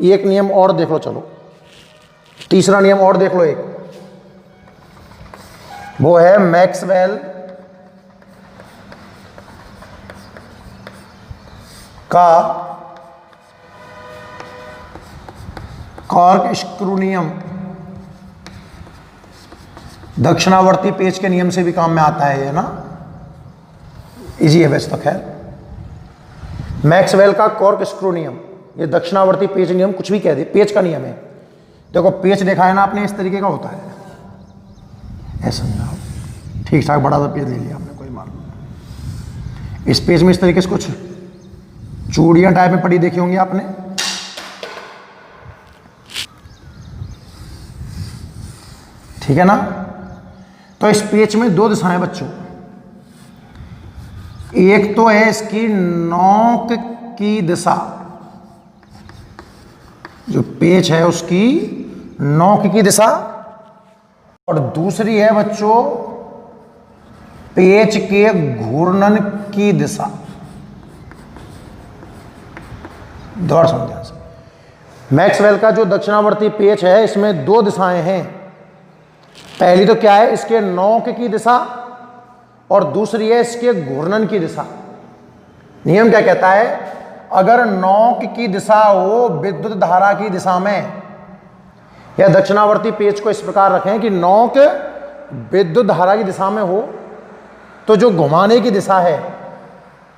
एक नियम और देख लो, चलो तीसरा नियम और देख लो। एक वो है मैक्सवेल का कॉर्क स्क्रू नियम। दक्षिणावर्ती पेच के नियम से भी काम में आता है ये ना, इजी है वैसे तो। खैर, मैक्सवेल का कॉर्क स्क्रू नियम, ये दक्षिणावर्ती पेच नियम, कुछ भी कह दे, पेच का नियम है। देखो पेच देखा है ना आपने, इस तरीके का होता है, ऐसा समझाओ, ठीक ठाक बड़ा सा पेच ले लिया आपने, कोई मालूम नहीं। इस पेच में इस तरीके से कुछ चूड़ियां टाइप में पड़ी देखी होंगी आपने, ठीक है ना। तो इस पेच में दो दिशाएं बच्चों, एक तो है इसकी नोक की दिशा, जो पेच है उसकी नोक की दिशा, और दूसरी है बच्चों पेच के घूर्णन की दिशा। दोबारा समझ ध्यान से। मैक्सवेल का जो दक्षिणावर्ती पेच है इसमें दो दिशाएं हैं। पहली तो क्या है, इसके नोक की दिशा, और दूसरी है इसके घूर्णन की दिशा। नियम क्या कहता है, अगर नोक की दिशा हो विद्युत धारा की दिशा में, या दक्षिणावर्ती पेच को इस प्रकार रखें कि नोक विद्युत धारा की दिशा में हो, तो जो घुमाने की दिशा है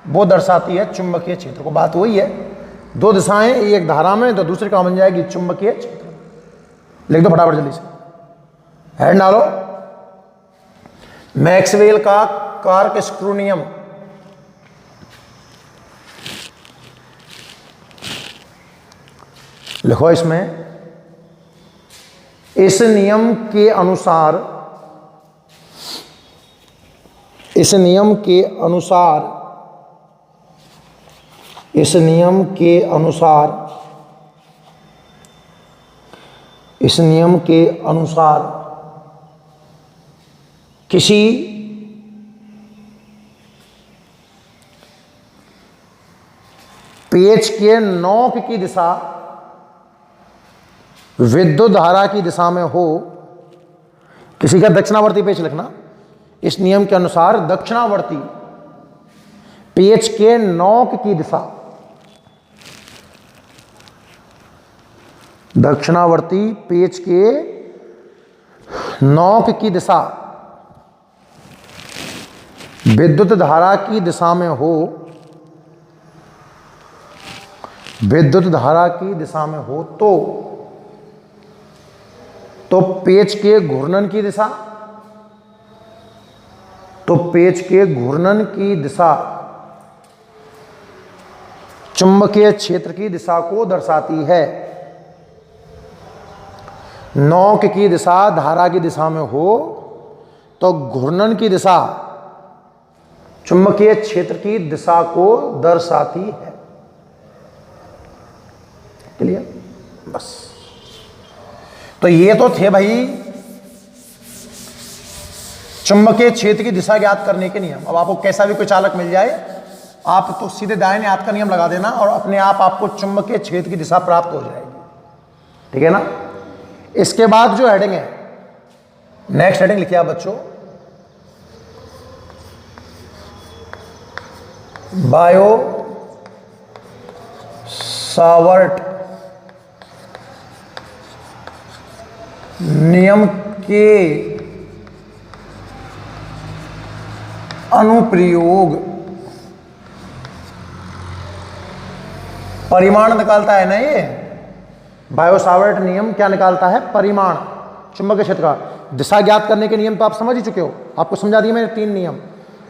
वो दर्शाती है चुंबकीय क्षेत्र को। बात वही है, दो दिशाएं, एक धारा में तो दूसरी का बन जाएगी चुंबकीय क्षेत्र। लिख दो फटाफट जल्दी से, हेड डालो। मैक्सवेल का कार्क स्क्रू नियम, लिखो इसमें, इस नियम के अनुसार, इस नियम के अनुसार, इस नियम के अनुसार, इस नियम के अनुसार किसी पेच के नोक की दिशा विद्युत धारा की दिशा में हो, किसी का दक्षिणावर्ती पेच लिखना, इस नियम के अनुसार दक्षिणावर्ती पेच के नोक की दिशा, दक्षिणावर्ती पेच के नोक की दिशा विद्युत धारा की दिशा में हो, विद्युत धारा की दिशा में हो, तो पेच के घूर्णन की दिशा, तो पेच के घूर्णन की दिशा चुंबकीय क्षेत्र की दिशा को दर्शाती है। नोक की दिशा धारा की दिशा में हो तो घूर्णन की दिशा चुंबकीय क्षेत्र की दिशा को दर्शाती है। क्लियर? बस, तो ये तो थे भाई चुंबकीय क्षेत्र की दिशा ज्ञात करने के नियम। अब आपको कैसा भी कोई चालक मिल जाए, आप तो सीधे दाहिने हाथ का नियम लगा देना और अपने आप आपको चुंबकीय क्षेत्र की दिशा प्राप्त हो जाएगी। ठीक है ना? इसके बाद जो हेडिंग है, नेक्स्ट हेडिंग लिखिए आप बच्चों, बायो सावर्ट नियम के अनुप्रयोग। परिमाण निकालता है ना ये बायो सावर्ट नियम, क्या निकालता है? परिमाण चुंबकीय क्षेत्र का। दिशा ज्ञात करने के नियम तो आप समझ ही चुके हो, आपको समझा दिए मैंने 3 नियम,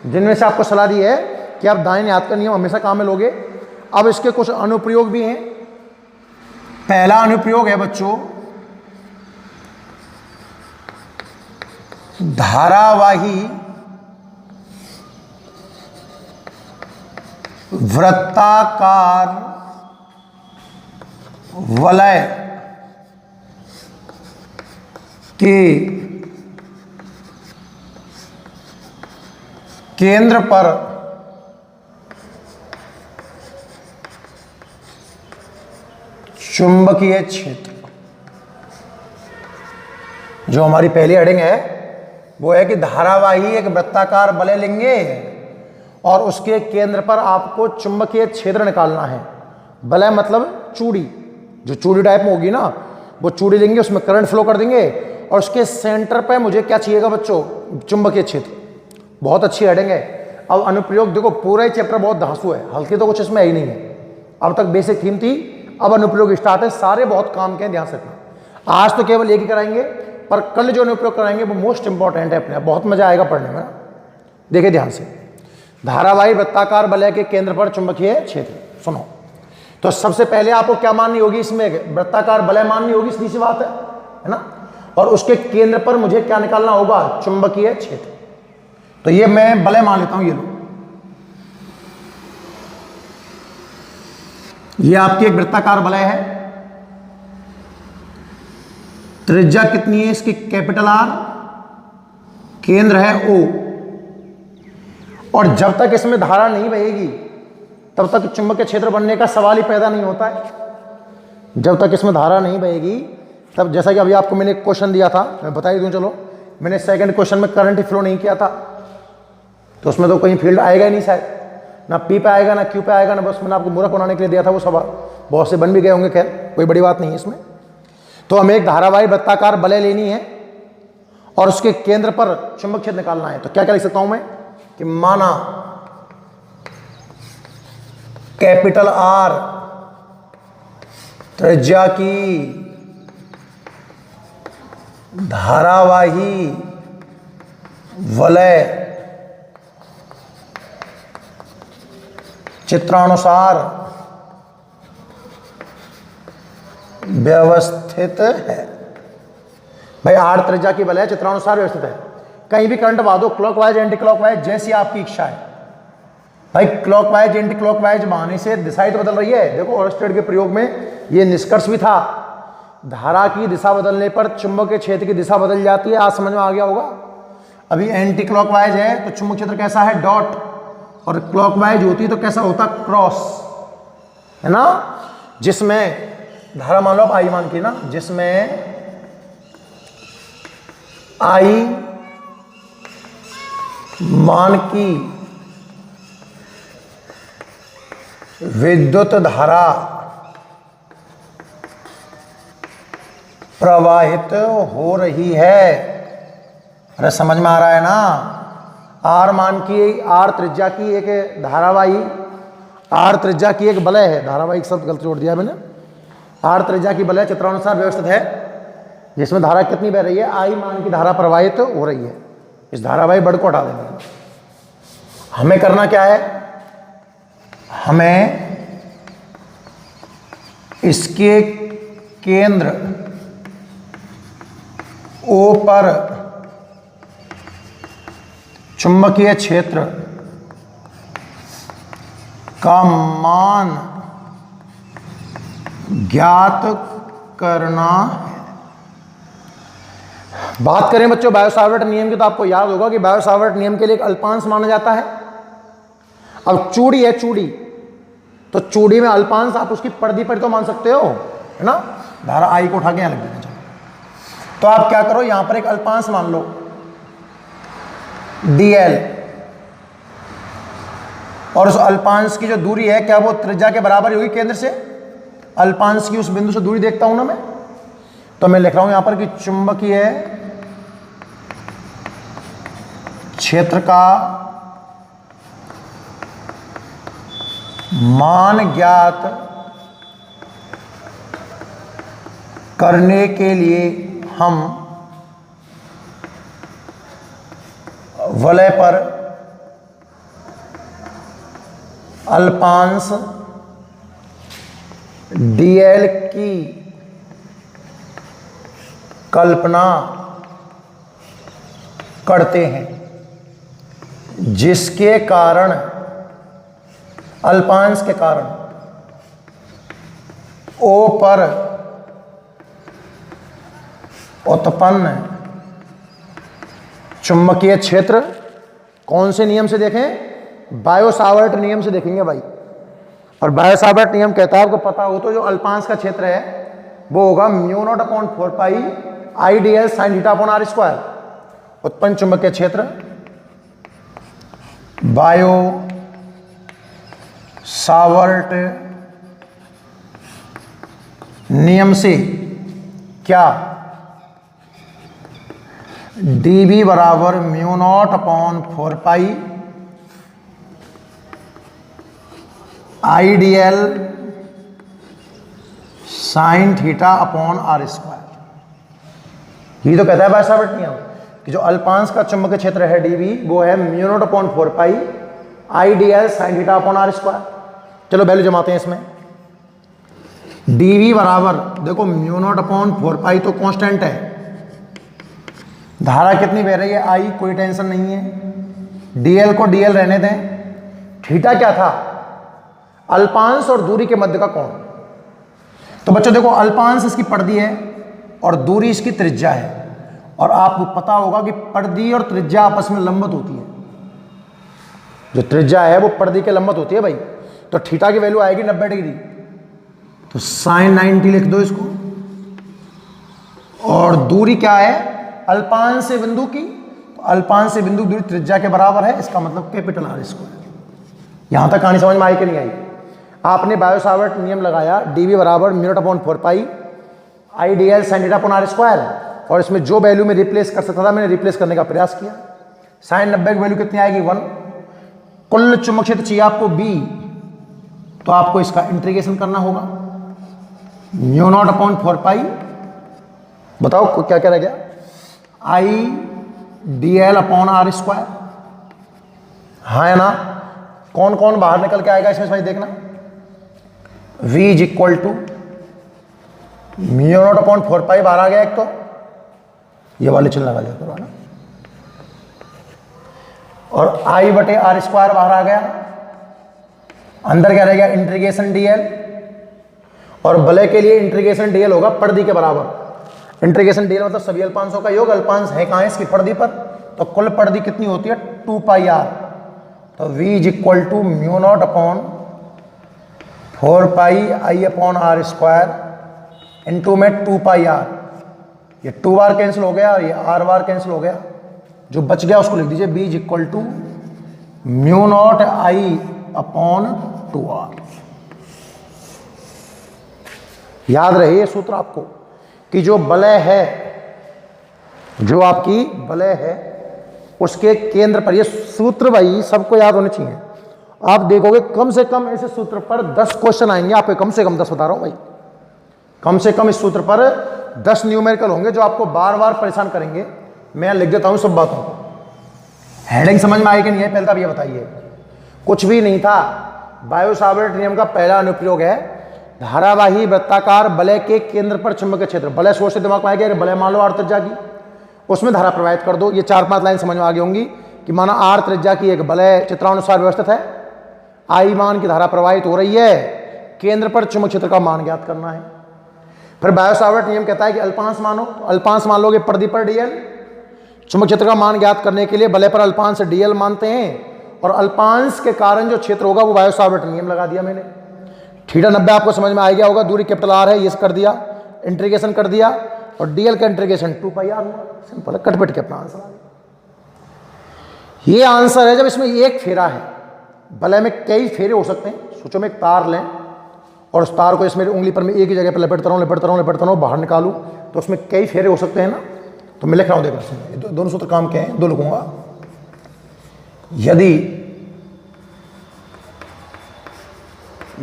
जिनमें से आपको सलाह दी है कि आप दाहिने हाथ का नियम हमेशा काम में लोगे। अब इसके कुछ अनुप्रयोग भी हैं। पहला अनुप्रयोग है बच्चों, धारावाही वृत्ताकार वलय के केंद्र पर चुंबकीय क्षेत्र। जो हमारी पहली हेडिंग है वो है कि धारावाही एक वृत्ताकार वलय लेंगे और उसके केंद्र पर आपको चुंबकीय क्षेत्र निकालना है। वलय मतलब चूड़ी, जो चूड़ी टाइप में होगी ना, वो चूड़ी लेंगे, उसमें करंट फ्लो कर देंगे और उसके सेंटर पे मुझे क्या चाहिएगा बच्चों? चुंबकीय क्षेत्र। बहुत अच्छी हेडिंग है। अब अनुप्रयोग देखो, पूरा ही चैप्टर बहुत धांसू है, हल्की तो कुछ इसमें है ही नहीं है। अब तक बेसिक थीम थी, अब अनुप्रयोग स्टार्ट है। सारे बहुत काम के हैं, ध्यान से रखना। आज तो केवल एक ही कराएंगे, पर कल जो अनुप्रयोग कराएंगे वो मोस्ट इंपॉर्टेंट है अपने, बहुत मजा आएगा पढ़ने में। देखिए ध्यान से, धारावाही वृत्ताकार वलय के केंद्र पर चुंबकीय क्षेत्र। सुनो, तो सबसे पहले आपको क्या माननी होगी? इसमें वृत्ताकार वलय माननी होगी, सीधी सी बात है ना? और उसके केंद्र पर मुझे क्या निकालना होगा? चुंबकीय क्षेत्र। तो ये मैं वलय मान लेता हूं, ये लो, ये आपकी एक वृत्ताकार वलय है। त्रिज्या कितनी है इसकी? Capital R. केंद्र है ओ। और जब तक इसमें धारा नहीं बहेगी तब तक चुंबकीय क्षेत्र बनने का सवाल ही पैदा नहीं होता है। जब तक इसमें धारा नहीं बहेगी तब, जैसा कि अभी आपको मैंने एक क्वेश्चन दिया था, मैं बता ही दूं, चलो मैंने सेकंड क्वेश्चन में करंट फ्लो नहीं किया था, तो उसमें तो कहीं फील्ड आएगा ही नहीं शायद, ना पी पे आएगा ना क्यू पे आएगा, ना बस मैंने आपको मूर्ख बनाने के लिए दिया था वो सवाल। बहुत से बन भी गए होंगे, खैर कोई बड़ी बात नहीं है इसमें। तो हमें एक धारावाही वृत्ताकार वलय लेनी है और उसके केंद्र पर चुंबक क्षेत्र निकालना है। तो क्या क्या लिख सकता हूं मैं कि माना कैपिटल आर त्रिज्या की धारावाही वलय चित्रानुसार व्यवस्थित है। भाई आर त्रिज्या की वलय चित्रानुसार व्यवस्थित है। कहीं भी करंट बहा दो, क्लॉकवाइज एंटी क्लॉकवाइज, जैसी आपकी इच्छा है। भाई क्लॉकवाइज एंटी क्लॉकवाइज बहाने से दिशा तो बदल रही है। देखो ओरस्टेड के प्रयोग में ये निष्कर्ष भी था, धारा की दिशा बदलने पर चुंबकीय क्षेत्र की दिशा बदल जाती है। आज समझ में आ गया होगा। अभी एंटी क्लॉकवाइज है तो चुंबक क्षेत्र कैसा है, डॉट, और क्लॉकवाइज होती तो कैसा होता, क्रॉस, है ना। जिसमें धारा मान लो आप आई मान की ना, जिसमें आई मान की विद्युत धारा प्रवाहित हो रही है। अरे समझ में आ रहा है ना। आर मान की, आर त्रिज्या की एक धारावाही, आर त्रिज्या की एक वलय है, धारावाही शब्द गलत जोड़ दिया मैंने। आर त्रिज्या की वलय चित्रानुसार व्यवस्थित है, जिसमें धारा कितनी बह रही है, आई मान की धारा प्रवाहित हो रही है। इस धारावाही बड़ को हटा देंगे। हमें करना क्या है, हमें इसके केंद्र ओ पर चुंबकीय क्षेत्र का मान ज्ञात करना है। बात करें बच्चों बायो सावर्ट नियम की, तो आपको याद होगा कि बायो सावर्ट नियम के लिए एक अल्पांश माना जाता है। अब चूड़ी है, चूड़ी, तो चूड़ी में अल्पांश आप उसकी परिधि पर तो मान सकते हो, है ना। धारा आई को उठा के यहां लग देना। तो आप क्या करो, यहां पर एक अल्पांश मान लो dl, और उस अल्पांश की जो दूरी है क्या वो त्रिज्या के बराबर होगी केंद्र से। अल्पांश की उस बिंदु से दूरी देखता हूं ना मैं, तो मैं लिख रहा हूं यहां पर कि चुंबकीय क्षेत्र का मान ज्ञात करने के लिए हम वलय पर अल्पांश dl की कल्पना करते हैं, जिसके कारण अल्पांश के कारण O पर उत्पन्न चुंबकीय क्षेत्र कौन से नियम से देखें, बायो सावर्ट नियम से देखेंगे भाई। और बायो सावर्ट नियम कहता है, आपको पता हो तो, जो अल्पांश का क्षेत्र है वो होगा μ0/4π IDL sin θ/r²। उत्पन्न चुंबकीय क्षेत्र बायो सावर्ट नियम से क्या, dB बराबर μ0/4π IDL sin θ/r²। ये तो कहता है बायो सावर्ट नियम कि जो अल्पांश का चुंबकीय क्षेत्र है dB, वो है μ0/4π IDL sin θ/r²। चलो वैल्यू जमाते हैं इसमें। dV बराबर, देखो μ0/4π तो कांस्टेंट है, धारा कितनी बह रही है, आई, कोई टेंशन नहीं है। dl को dl रहने दें। थीटा क्या था, अल्पांश और दूरी के मध्य का कोण। तो बच्चों देखो अल्पांश इसकी परिधि है और दूरी इसकी त्रिज्या है, और आपको पता होगा कि परिधि और त्रिज्या आपस में लंबवत होती है। जो त्रिज्या है वो परिधि के लंबवत होती है भाई। तो थीटा की वैल्यू आएगी 90 डिग्री। तो साइन 90 लिख दो इसको। और दूरी क्या है अल्पांश से बिंदु की, तो अल्पांश से बिंदु दूरी त्रिज्या के बराबर है, इसका मतलब कैपिटल आर स्क्वायर। यहां तक कहानी समझ में आई कि नहीं आई? आपने बायो सावर्ट नियम लगाया dv बराबर μ/4 I D l sine theta upon are square, और इसमें जो वैल्यू में रिप्लेस कर सकता था मैंने रिप्लेस करने का प्रयास किया। साइन 90 की वैल्यू कितनी आएगी 1। कुल चुंबक क्षेत्र चाहिए आपको b, तो आपको इसका इंटीग्रेशन करना होगा μ0/4 बताओ क्या क्या रह गया I D L upon are square. हाँ है ना? कौन कौन बाहर निकल के आएगा इसमें भाई देखना। v इज इक्वल टू μ0/4 बाहर आ गया एक, तो ये वाले चिन्ह लगा दिया करो ना, और आई बटे आर स्क्वायर बाहर आ गया। अंदर क्या रह गया इंटीग्रेशन डीएल, और बलय के लिए इंटीग्रेशन डीएल होगा पर्दी के बराबर। इंटीग्रेशन डीएल मतलब सभी अल्पांशों का योग, अल्पांश है कहाँ है इसकी पर्दी पर, तो कुल पर्दी कितनी होती है 2πr। तो v is equal to μ0/4 I upon are square into में 2πr। ये 2 बार कैंसिल हो गया, ये r बार कैंसिल हो गया, जो बच गया उसको लिख दीजिए b is equal to μ0 I upon 2r। याद रहे ये सूत्र आपको कि जो बलय है, जो आपकी बलय है उसके केंद्र पर, ये सूत्र भाई सबको याद होने चाहिए। आप देखोगे कम से कम ऐसे सूत्र पर 10 क्वेश्चन आएंगे आपके, कम से कम 10 बता रहा हूं भाई, कम से कम इस सूत्र पर 10 न्यूमेरिकल होंगे जो आपको बार बार परेशान करेंगे। मैं लिख देता हूं सब बातों को। हेडिंग समझ में आई कि नहीं है पहले तो आप ये बताइए। कुछ भी नहीं था, बायो सावर्ट नियम का पहला अनुप्रयोग है धारावाही वृत्ताकार बलय के केंद्र पर चुंबकीय क्षेत्र। बलय सोच से दिमाग में आ गया, बलय मान लो आर त्रिज्या की, उसमें धारा प्रवाहित कर दो। ये 4-5 लाइन समझ में आ गई होंगी कि माना आर त्रिज्या की एक बलय चित्रानुसार व्यवस्थित है, आई मान की धारा प्रवाहित हो रही है, केंद्र पर चुंबक क्षेत्र का मान ज्ञात करना है। फिर बायो सावर्ट नियम कहता है कि अल्पांश मानो, तो अल्पांश मान लोगे पर्दी पर डीएल। चुंबक क्षेत्र का मान ज्ञात करने के लिए बलय पर अल्पांश डीएल मानते हैं, और अल्पांश के कारण जो क्षेत्र होगा वो बायो सावर्ट नियम लगा दिया मैंने। थीटा 90 आपको समझ में आ गया होगा, दूरी कैपिटल आर है, ये कर दिया, इंटीग्रेशन कर दिया, और डीएल का इंटीग्रेशन 2πr हुआ। सिंपल है, कटपिट के अपना आंसर आ गया। ये आंसर है जब इसमें एक फेरा है। बलय में कई फेरे हो सकते हैं। सोचो मैं एक तार लें और उस तार को इसमें उंगली पर मैं एक ही जगह पर लपेटता रहूं बाहर निकालूं, तो उसमें कई फेरे हो सकते हैं ना। तो मैं लिख रहा हूं, देखो दोनों सूत्र काम के हैं, दो लिखूंगा। यदि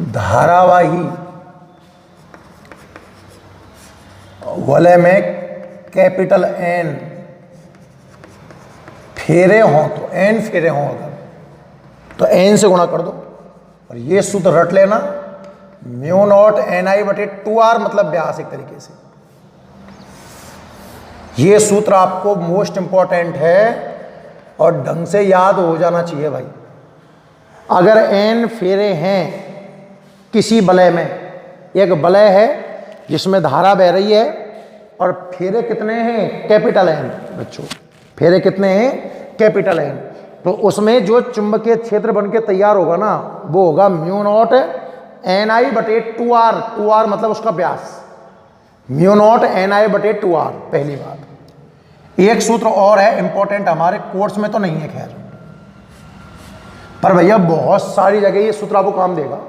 धारावाही वलय में कैपिटल एन फेरे हों, तो एन फेरे हों अगर, तो एन से गुणा कर दो, और ये सूत्र रट लेना μ0 ni/2r मतलब व्यास। एक तरीके से ये सूत्र आपको मोस्ट इंपॉर्टेंट है और ढंग से याद हो जाना चाहिए भाई। अगर एन फेरे हैं किसी बलय में, एक बलय है जिसमें धारा बह रही है और फेरे कितने हैं कैपिटल एन, बच्चों फेरे कितने हैं कैपिटल एन, तो उसमें जो चुंबकीय क्षेत्र बन के तैयार होगा ना वो होगा μ0 ni/2r। 2r मतलब उसका व्यास, μ0 ni/2r। पहली बात। एक सूत्र और है इंपॉर्टेंट, हमारे कोर्स में तो नहीं है खैर, पर भैया बहुत सारी जगह ये सूत्र आपको काम देगा।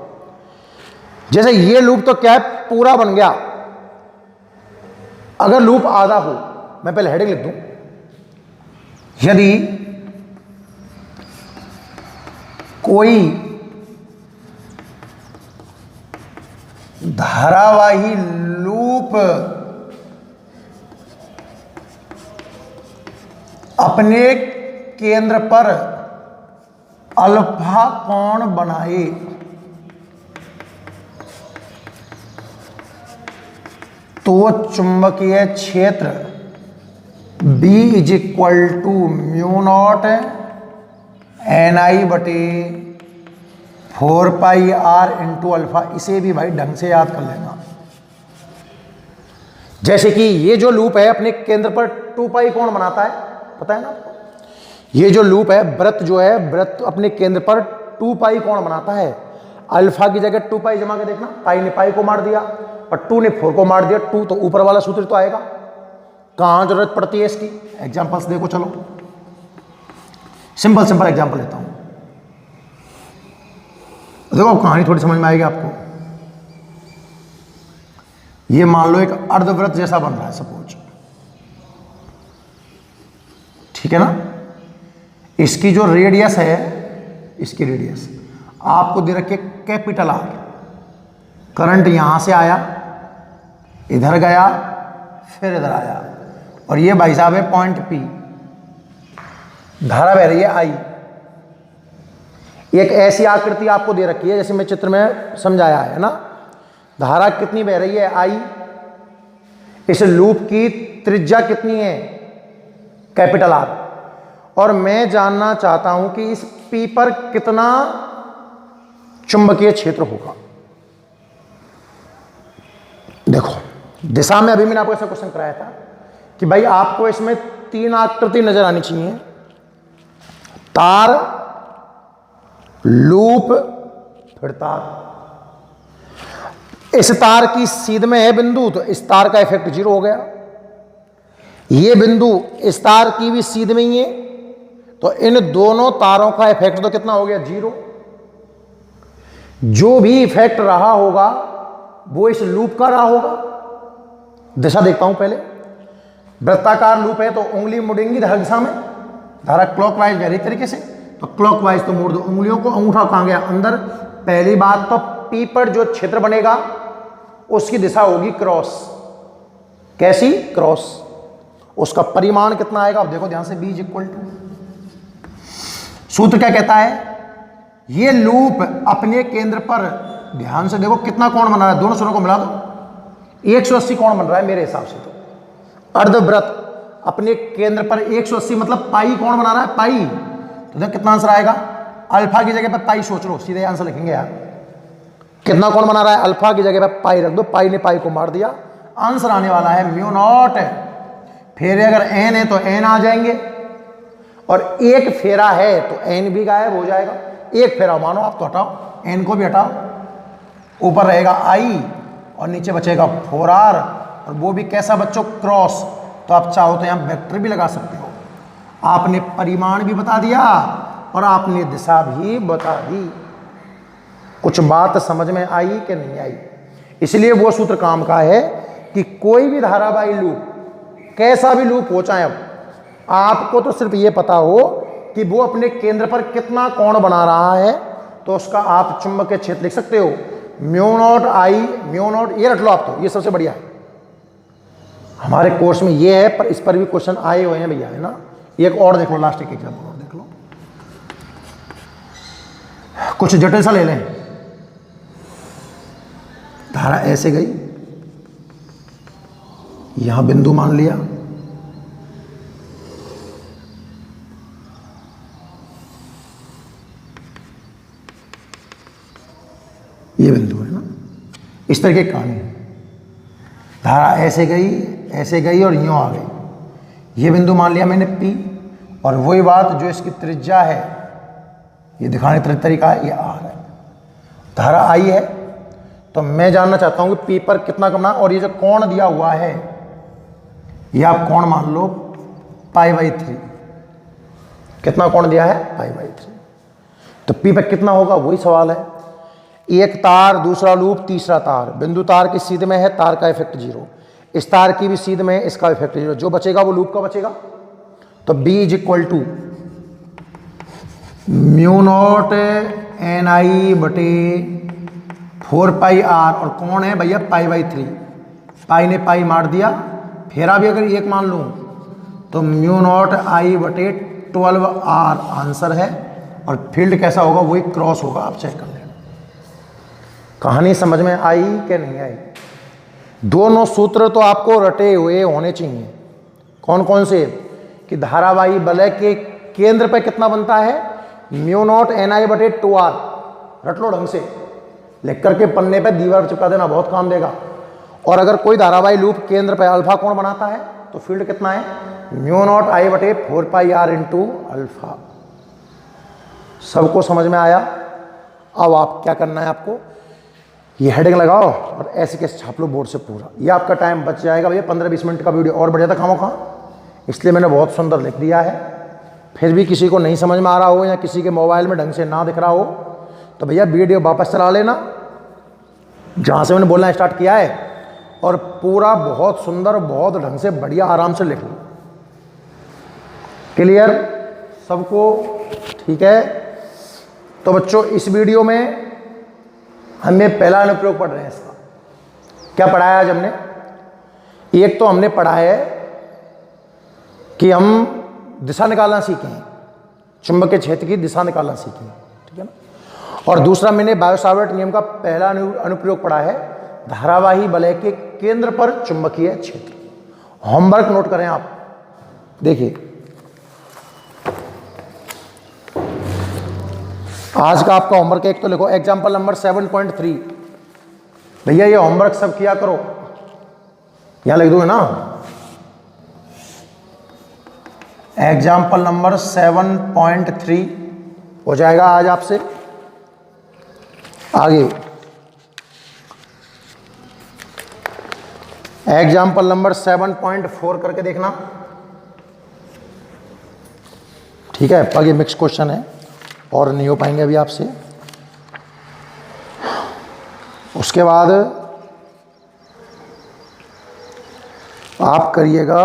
जैसे ये लूप तो क्या है पूरा बन गया, अगर लूप आधा हो, मैं पहले हेडिंग लिख दूं, यदि कोई धारावाही लूप अपने केंद्र पर अल्फा कोण बनाए, तो चुंबकीय क्षेत्र B is equal to μ0 ni/4πr into alpha. इसे भी भाई ढंग से याद कर लेना। जैसे कि ये जो लूप है अपने केंद्र पर 2π कोण बनाता है, पता है ना आपको। ये जो लूप है, वृत्त जो है, वृत्त अपने केंद्र पर 2π कोण बनाता है। अल्फा की जगह 2 पाई जमा के देखना, पाई ने पाई को मार दिया और 2 ने 4 को मार दिया, 2 तो ऊपर वाला सूत्र तो आएगा। कहाँ जरूरत पड़ती है इसकी? एग्जांपल्स देखो, चलो सिंपल सिंपल एग्जांपल लेता हूं। देखो कहानी थोड़ी समझ में आएगी आपको। ये मान लो एक अर्धवृत्त जैसा बन रहा है सपोज, ठीक है ना। इसकी जो रेडियस है, इसकी रेडियस आपको दे रखी है कैपिटल आर। करंट यहां से आया, इधर गया, फिर इधर आया, और ये भाई साहब है पॉइंट पी। धारा बह रही है आई। एक ऐसी आकृति आपको दे रखी है जैसे मैं चित्र में समझाया है ना। धारा कितनी बह रही है? आई। इस लूप की त्रिज्या कितनी है? Capital R. और मैं जानना चाहता हूं कि इस पी पर कितना चुंबकीय क्षेत्र होगा। देखो दिशा में अभी मैंने आपको ऐसा क्वेश्चन कराया था कि भाई आपको इसमें 3 आकृति नजर आनी चाहिए, तार, लूप, फिर तार। इस तार की सीध में है बिंदु, तो इस तार का इफेक्ट 0 हो गया। ये बिंदु इस तार की भी सीध में ही है, तो इन दोनों तारों का इफेक्ट तो कितना हो गया? 0। जो भी इफेक्ट रहा होगा वो इस लूप का रहा होगा। दिशा देखता हूं पहले। वृत्ताकार लूप है तो उंगली मुड़ेंगी धारा दिशा में, धारा क्लॉकवाइज बह रही तरीके से, तो क्लॉकवाइज तो मोड़ दो उंगलियों को। अंगूठा कहां गया? अंदर। पहली बात तो पी पर जो क्षेत्र बनेगा उसकी दिशा होगी क्रॉस। कैसी? क्रॉस। उसका परिमाण कितना आएगा? अब देखो ध्यान से, B = सूत्र क्या कहता है? ये लूप अपने केंद्र पर, ध्यान से देखो कितना कोण बना रहा है, दोनों सुरों को मिला दो, 180 कोण बन रहा है मेरे हिसाब से। तो अर्धवृत्त अपने केंद्र पर 180 मतलब पाई कोण बना रहा है, पाई। तो देखो कितना आंसर आएगा। अल्फा की जगह पर पाई सोच लो, सीधे आंसर लिखेंगे यार। कितना कोण बना रहा है? अल्फा की जगह पर पाई रख दो, पाई ने पाई को मार दिया। आंसर आने वाला है μ0। फेरे अगर n है तो n आ जाएंगे, और एक फेरा है तो n भी गायब हो जाएगा। एक फेरा मानो आप तो हटाओ, n को भी हटाओ, ऊपर रहेगा i और नीचे बचेगा 4r, और वो भी कैसा बच्चों? क्रॉस। तो आप चाहो तो यहाँ वेक्टर भी लगा सकते हो। आपने परिमाण भी बता दिया और आपने दिशा भी बता दी। कुछ बात समझ में आई कि नहीं आई? इसलिए वो सूत्र काम का है कि कोई भी धारावाही लूप, कैसा भी लूप हो, चाहे अब आपको तो सिर्फ ये पता हो कि वो अपने केंद्र पर कितना कोण बना रहा है, तो उसका आप चुंबकीय क्षेत्र लिख सकते हो μ0I μ0। ये रख लो आप, तो ये सबसे बढ़िया है। हमारे कोर्स में ये है, पर इस पर भी क्वेश्चन आए हुए हैं भैया, है ना। एक और देख लो, लास्ट एक एग्जाम्पल और देख लो, कुछ जटिल सा ले लें। धारा ऐसे गई, यहां बिंदु मान लिया, ये बिंदु है ना। इस तरह की कहानी है। धारा ऐसे गई और यूं आ गई। ये बिंदु मान लिया मैंने P, और वही बात जो इसकी त्रिज्या है, ये दिखाने तरीका है, ये R है। धारा I है, तो मैं जानना चाहता हूं कि P पर कितना करना, और ये जो कोण दिया हुआ है, ये आप कोण मान लो π/3। कितना कोण दिया है? π/3। तो P पर कितना होगा, वही सवाल है। एक तार, दूसरा लूप, तीसरा तार। बिंदु तार की सीध में है, तार का इफेक्ट 0। इस तार की भी सीध में है, इसका इफेक्ट 0। जो बचेगा वो लूप का बचेगा। तो B = μ0NI/4πr, और कौन है भैया? π/3। पाई ने पाई मार दिया, फेरा भी अगर 1 मान लूँ तो μ0I/12r आंसर है। और फील्ड कैसा होगा? वही क्रॉस होगा, आप चेक कर लेना। कहानी समझ में आई कि नहीं आई? दोनों सूत्र तो आपको रटे हुए होने चाहिए। कौन कौन से? कि धारावाही बलय के केंद्र पर कितना बनता है? μ0NI/2r। रट लो ढंग से, लिख करके पन्ने पे दीवार चिपका देना, बहुत काम देगा। और अगर कोई धारावाही लूप केंद्र पर अल्फा कोण बनाता है तो फील्ड कितना है? μ0I/4πr × alpha. सबको समझ में आया? अब आप क्या करना है, आपको ये हेडिंग लगाओ और ऐसे कैसे छाप लो बोर्ड से पूरा। ये आपका टाइम बच जाएगा भैया। 15-20 मिनट का वीडियो और बढ़ जाता खामोखा, इसलिए मैंने बहुत सुंदर लिख दिया है। फिर भी किसी को नहीं समझ में आ रहा हो या किसी के मोबाइल में ढंग से ना दिख रहा हो तो भैया वीडियो वापस चला लेना जहाँ से मैंने बोलना स्टार्ट किया है, और पूरा बहुत सुंदर, बहुत ढंग से, बढ़िया आराम से लिख लो। क्लियर सबको? ठीक है। तो बच्चों इस वीडियो में हमें पहला अनुप्रयोग पढ़ रहे हैं। इसका क्या पढ़ाया आज हमने? एक तो हमने पढ़ा है कि हम दिशा निकालना सीखें, चुंबकीय क्षेत्र की दिशा निकालना सीखें, ठीक है ना। और दूसरा मैंने बायो-सावर्ट नियम का पहला अनुप्रयोग पढ़ा है, धारावाही वलय के केंद्र पर चुंबकीय क्षेत्र। होमवर्क नोट करें आप, देखिए आज का आपका होमवर्क एक तो लिखो, एग्जाम्पल नंबर 7.3। भैया ये होमवर्क सब किया करो, यहां लिख दोगे ना। एग्जाम्पल नंबर 7.3 हो जाएगा आज आपसे। आगे एग्जाम्पल नंबर 7.4 करके देखना, ठीक है। आगे मिक्स क्वेश्चन है और नहीं हो पाएंगे अभी आपसे। उसके बाद आप करिएगा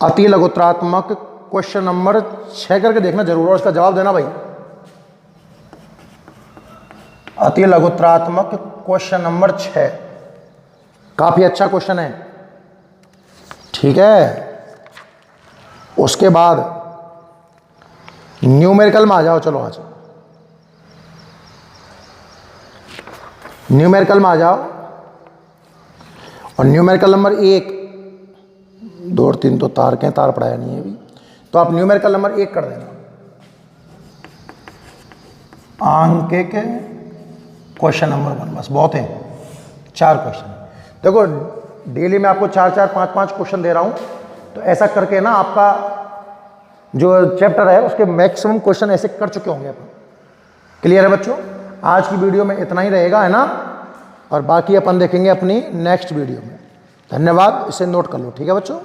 अति लघुत्रात्मक क्वेश्चन नंबर 6 करके देखना जरूर और उसका जवाब देना भाई। अति लघुत्रात्मक क्वेश्चन नंबर 6 काफी अच्छा क्वेश्चन है, ठीक है। उसके बाद न्यूमेरिकल में आ जाओ, चलो आज न्यूमेरिकल में आ जाओ। और न्यूमेरिकल नंबर 1, 2 और 3 तो तार के, तार पढ़ाया नहीं है अभी, तो आप न्यूमेरिकल नंबर 1 कर देना। अंक के क्वेश्चन नंबर 1, बस बहुत है, 4 क्वेश्चन। देखो डेली मैं आपको 4-4, 5-5 क्वेश्चन दे रहा हूं, तो ऐसा करके ना आपका जो चैप्टर है उसके मैक्सिमम क्वेश्चन ऐसे कर चुके होंगे अपन। क्लियर है बच्चों? आज की वीडियो में इतना ही रहेगा, है ना, और बाकी अपन देखेंगे अपनी नेक्स्ट वीडियो में। धन्यवाद, इसे नोट कर लो, ठीक है बच्चों।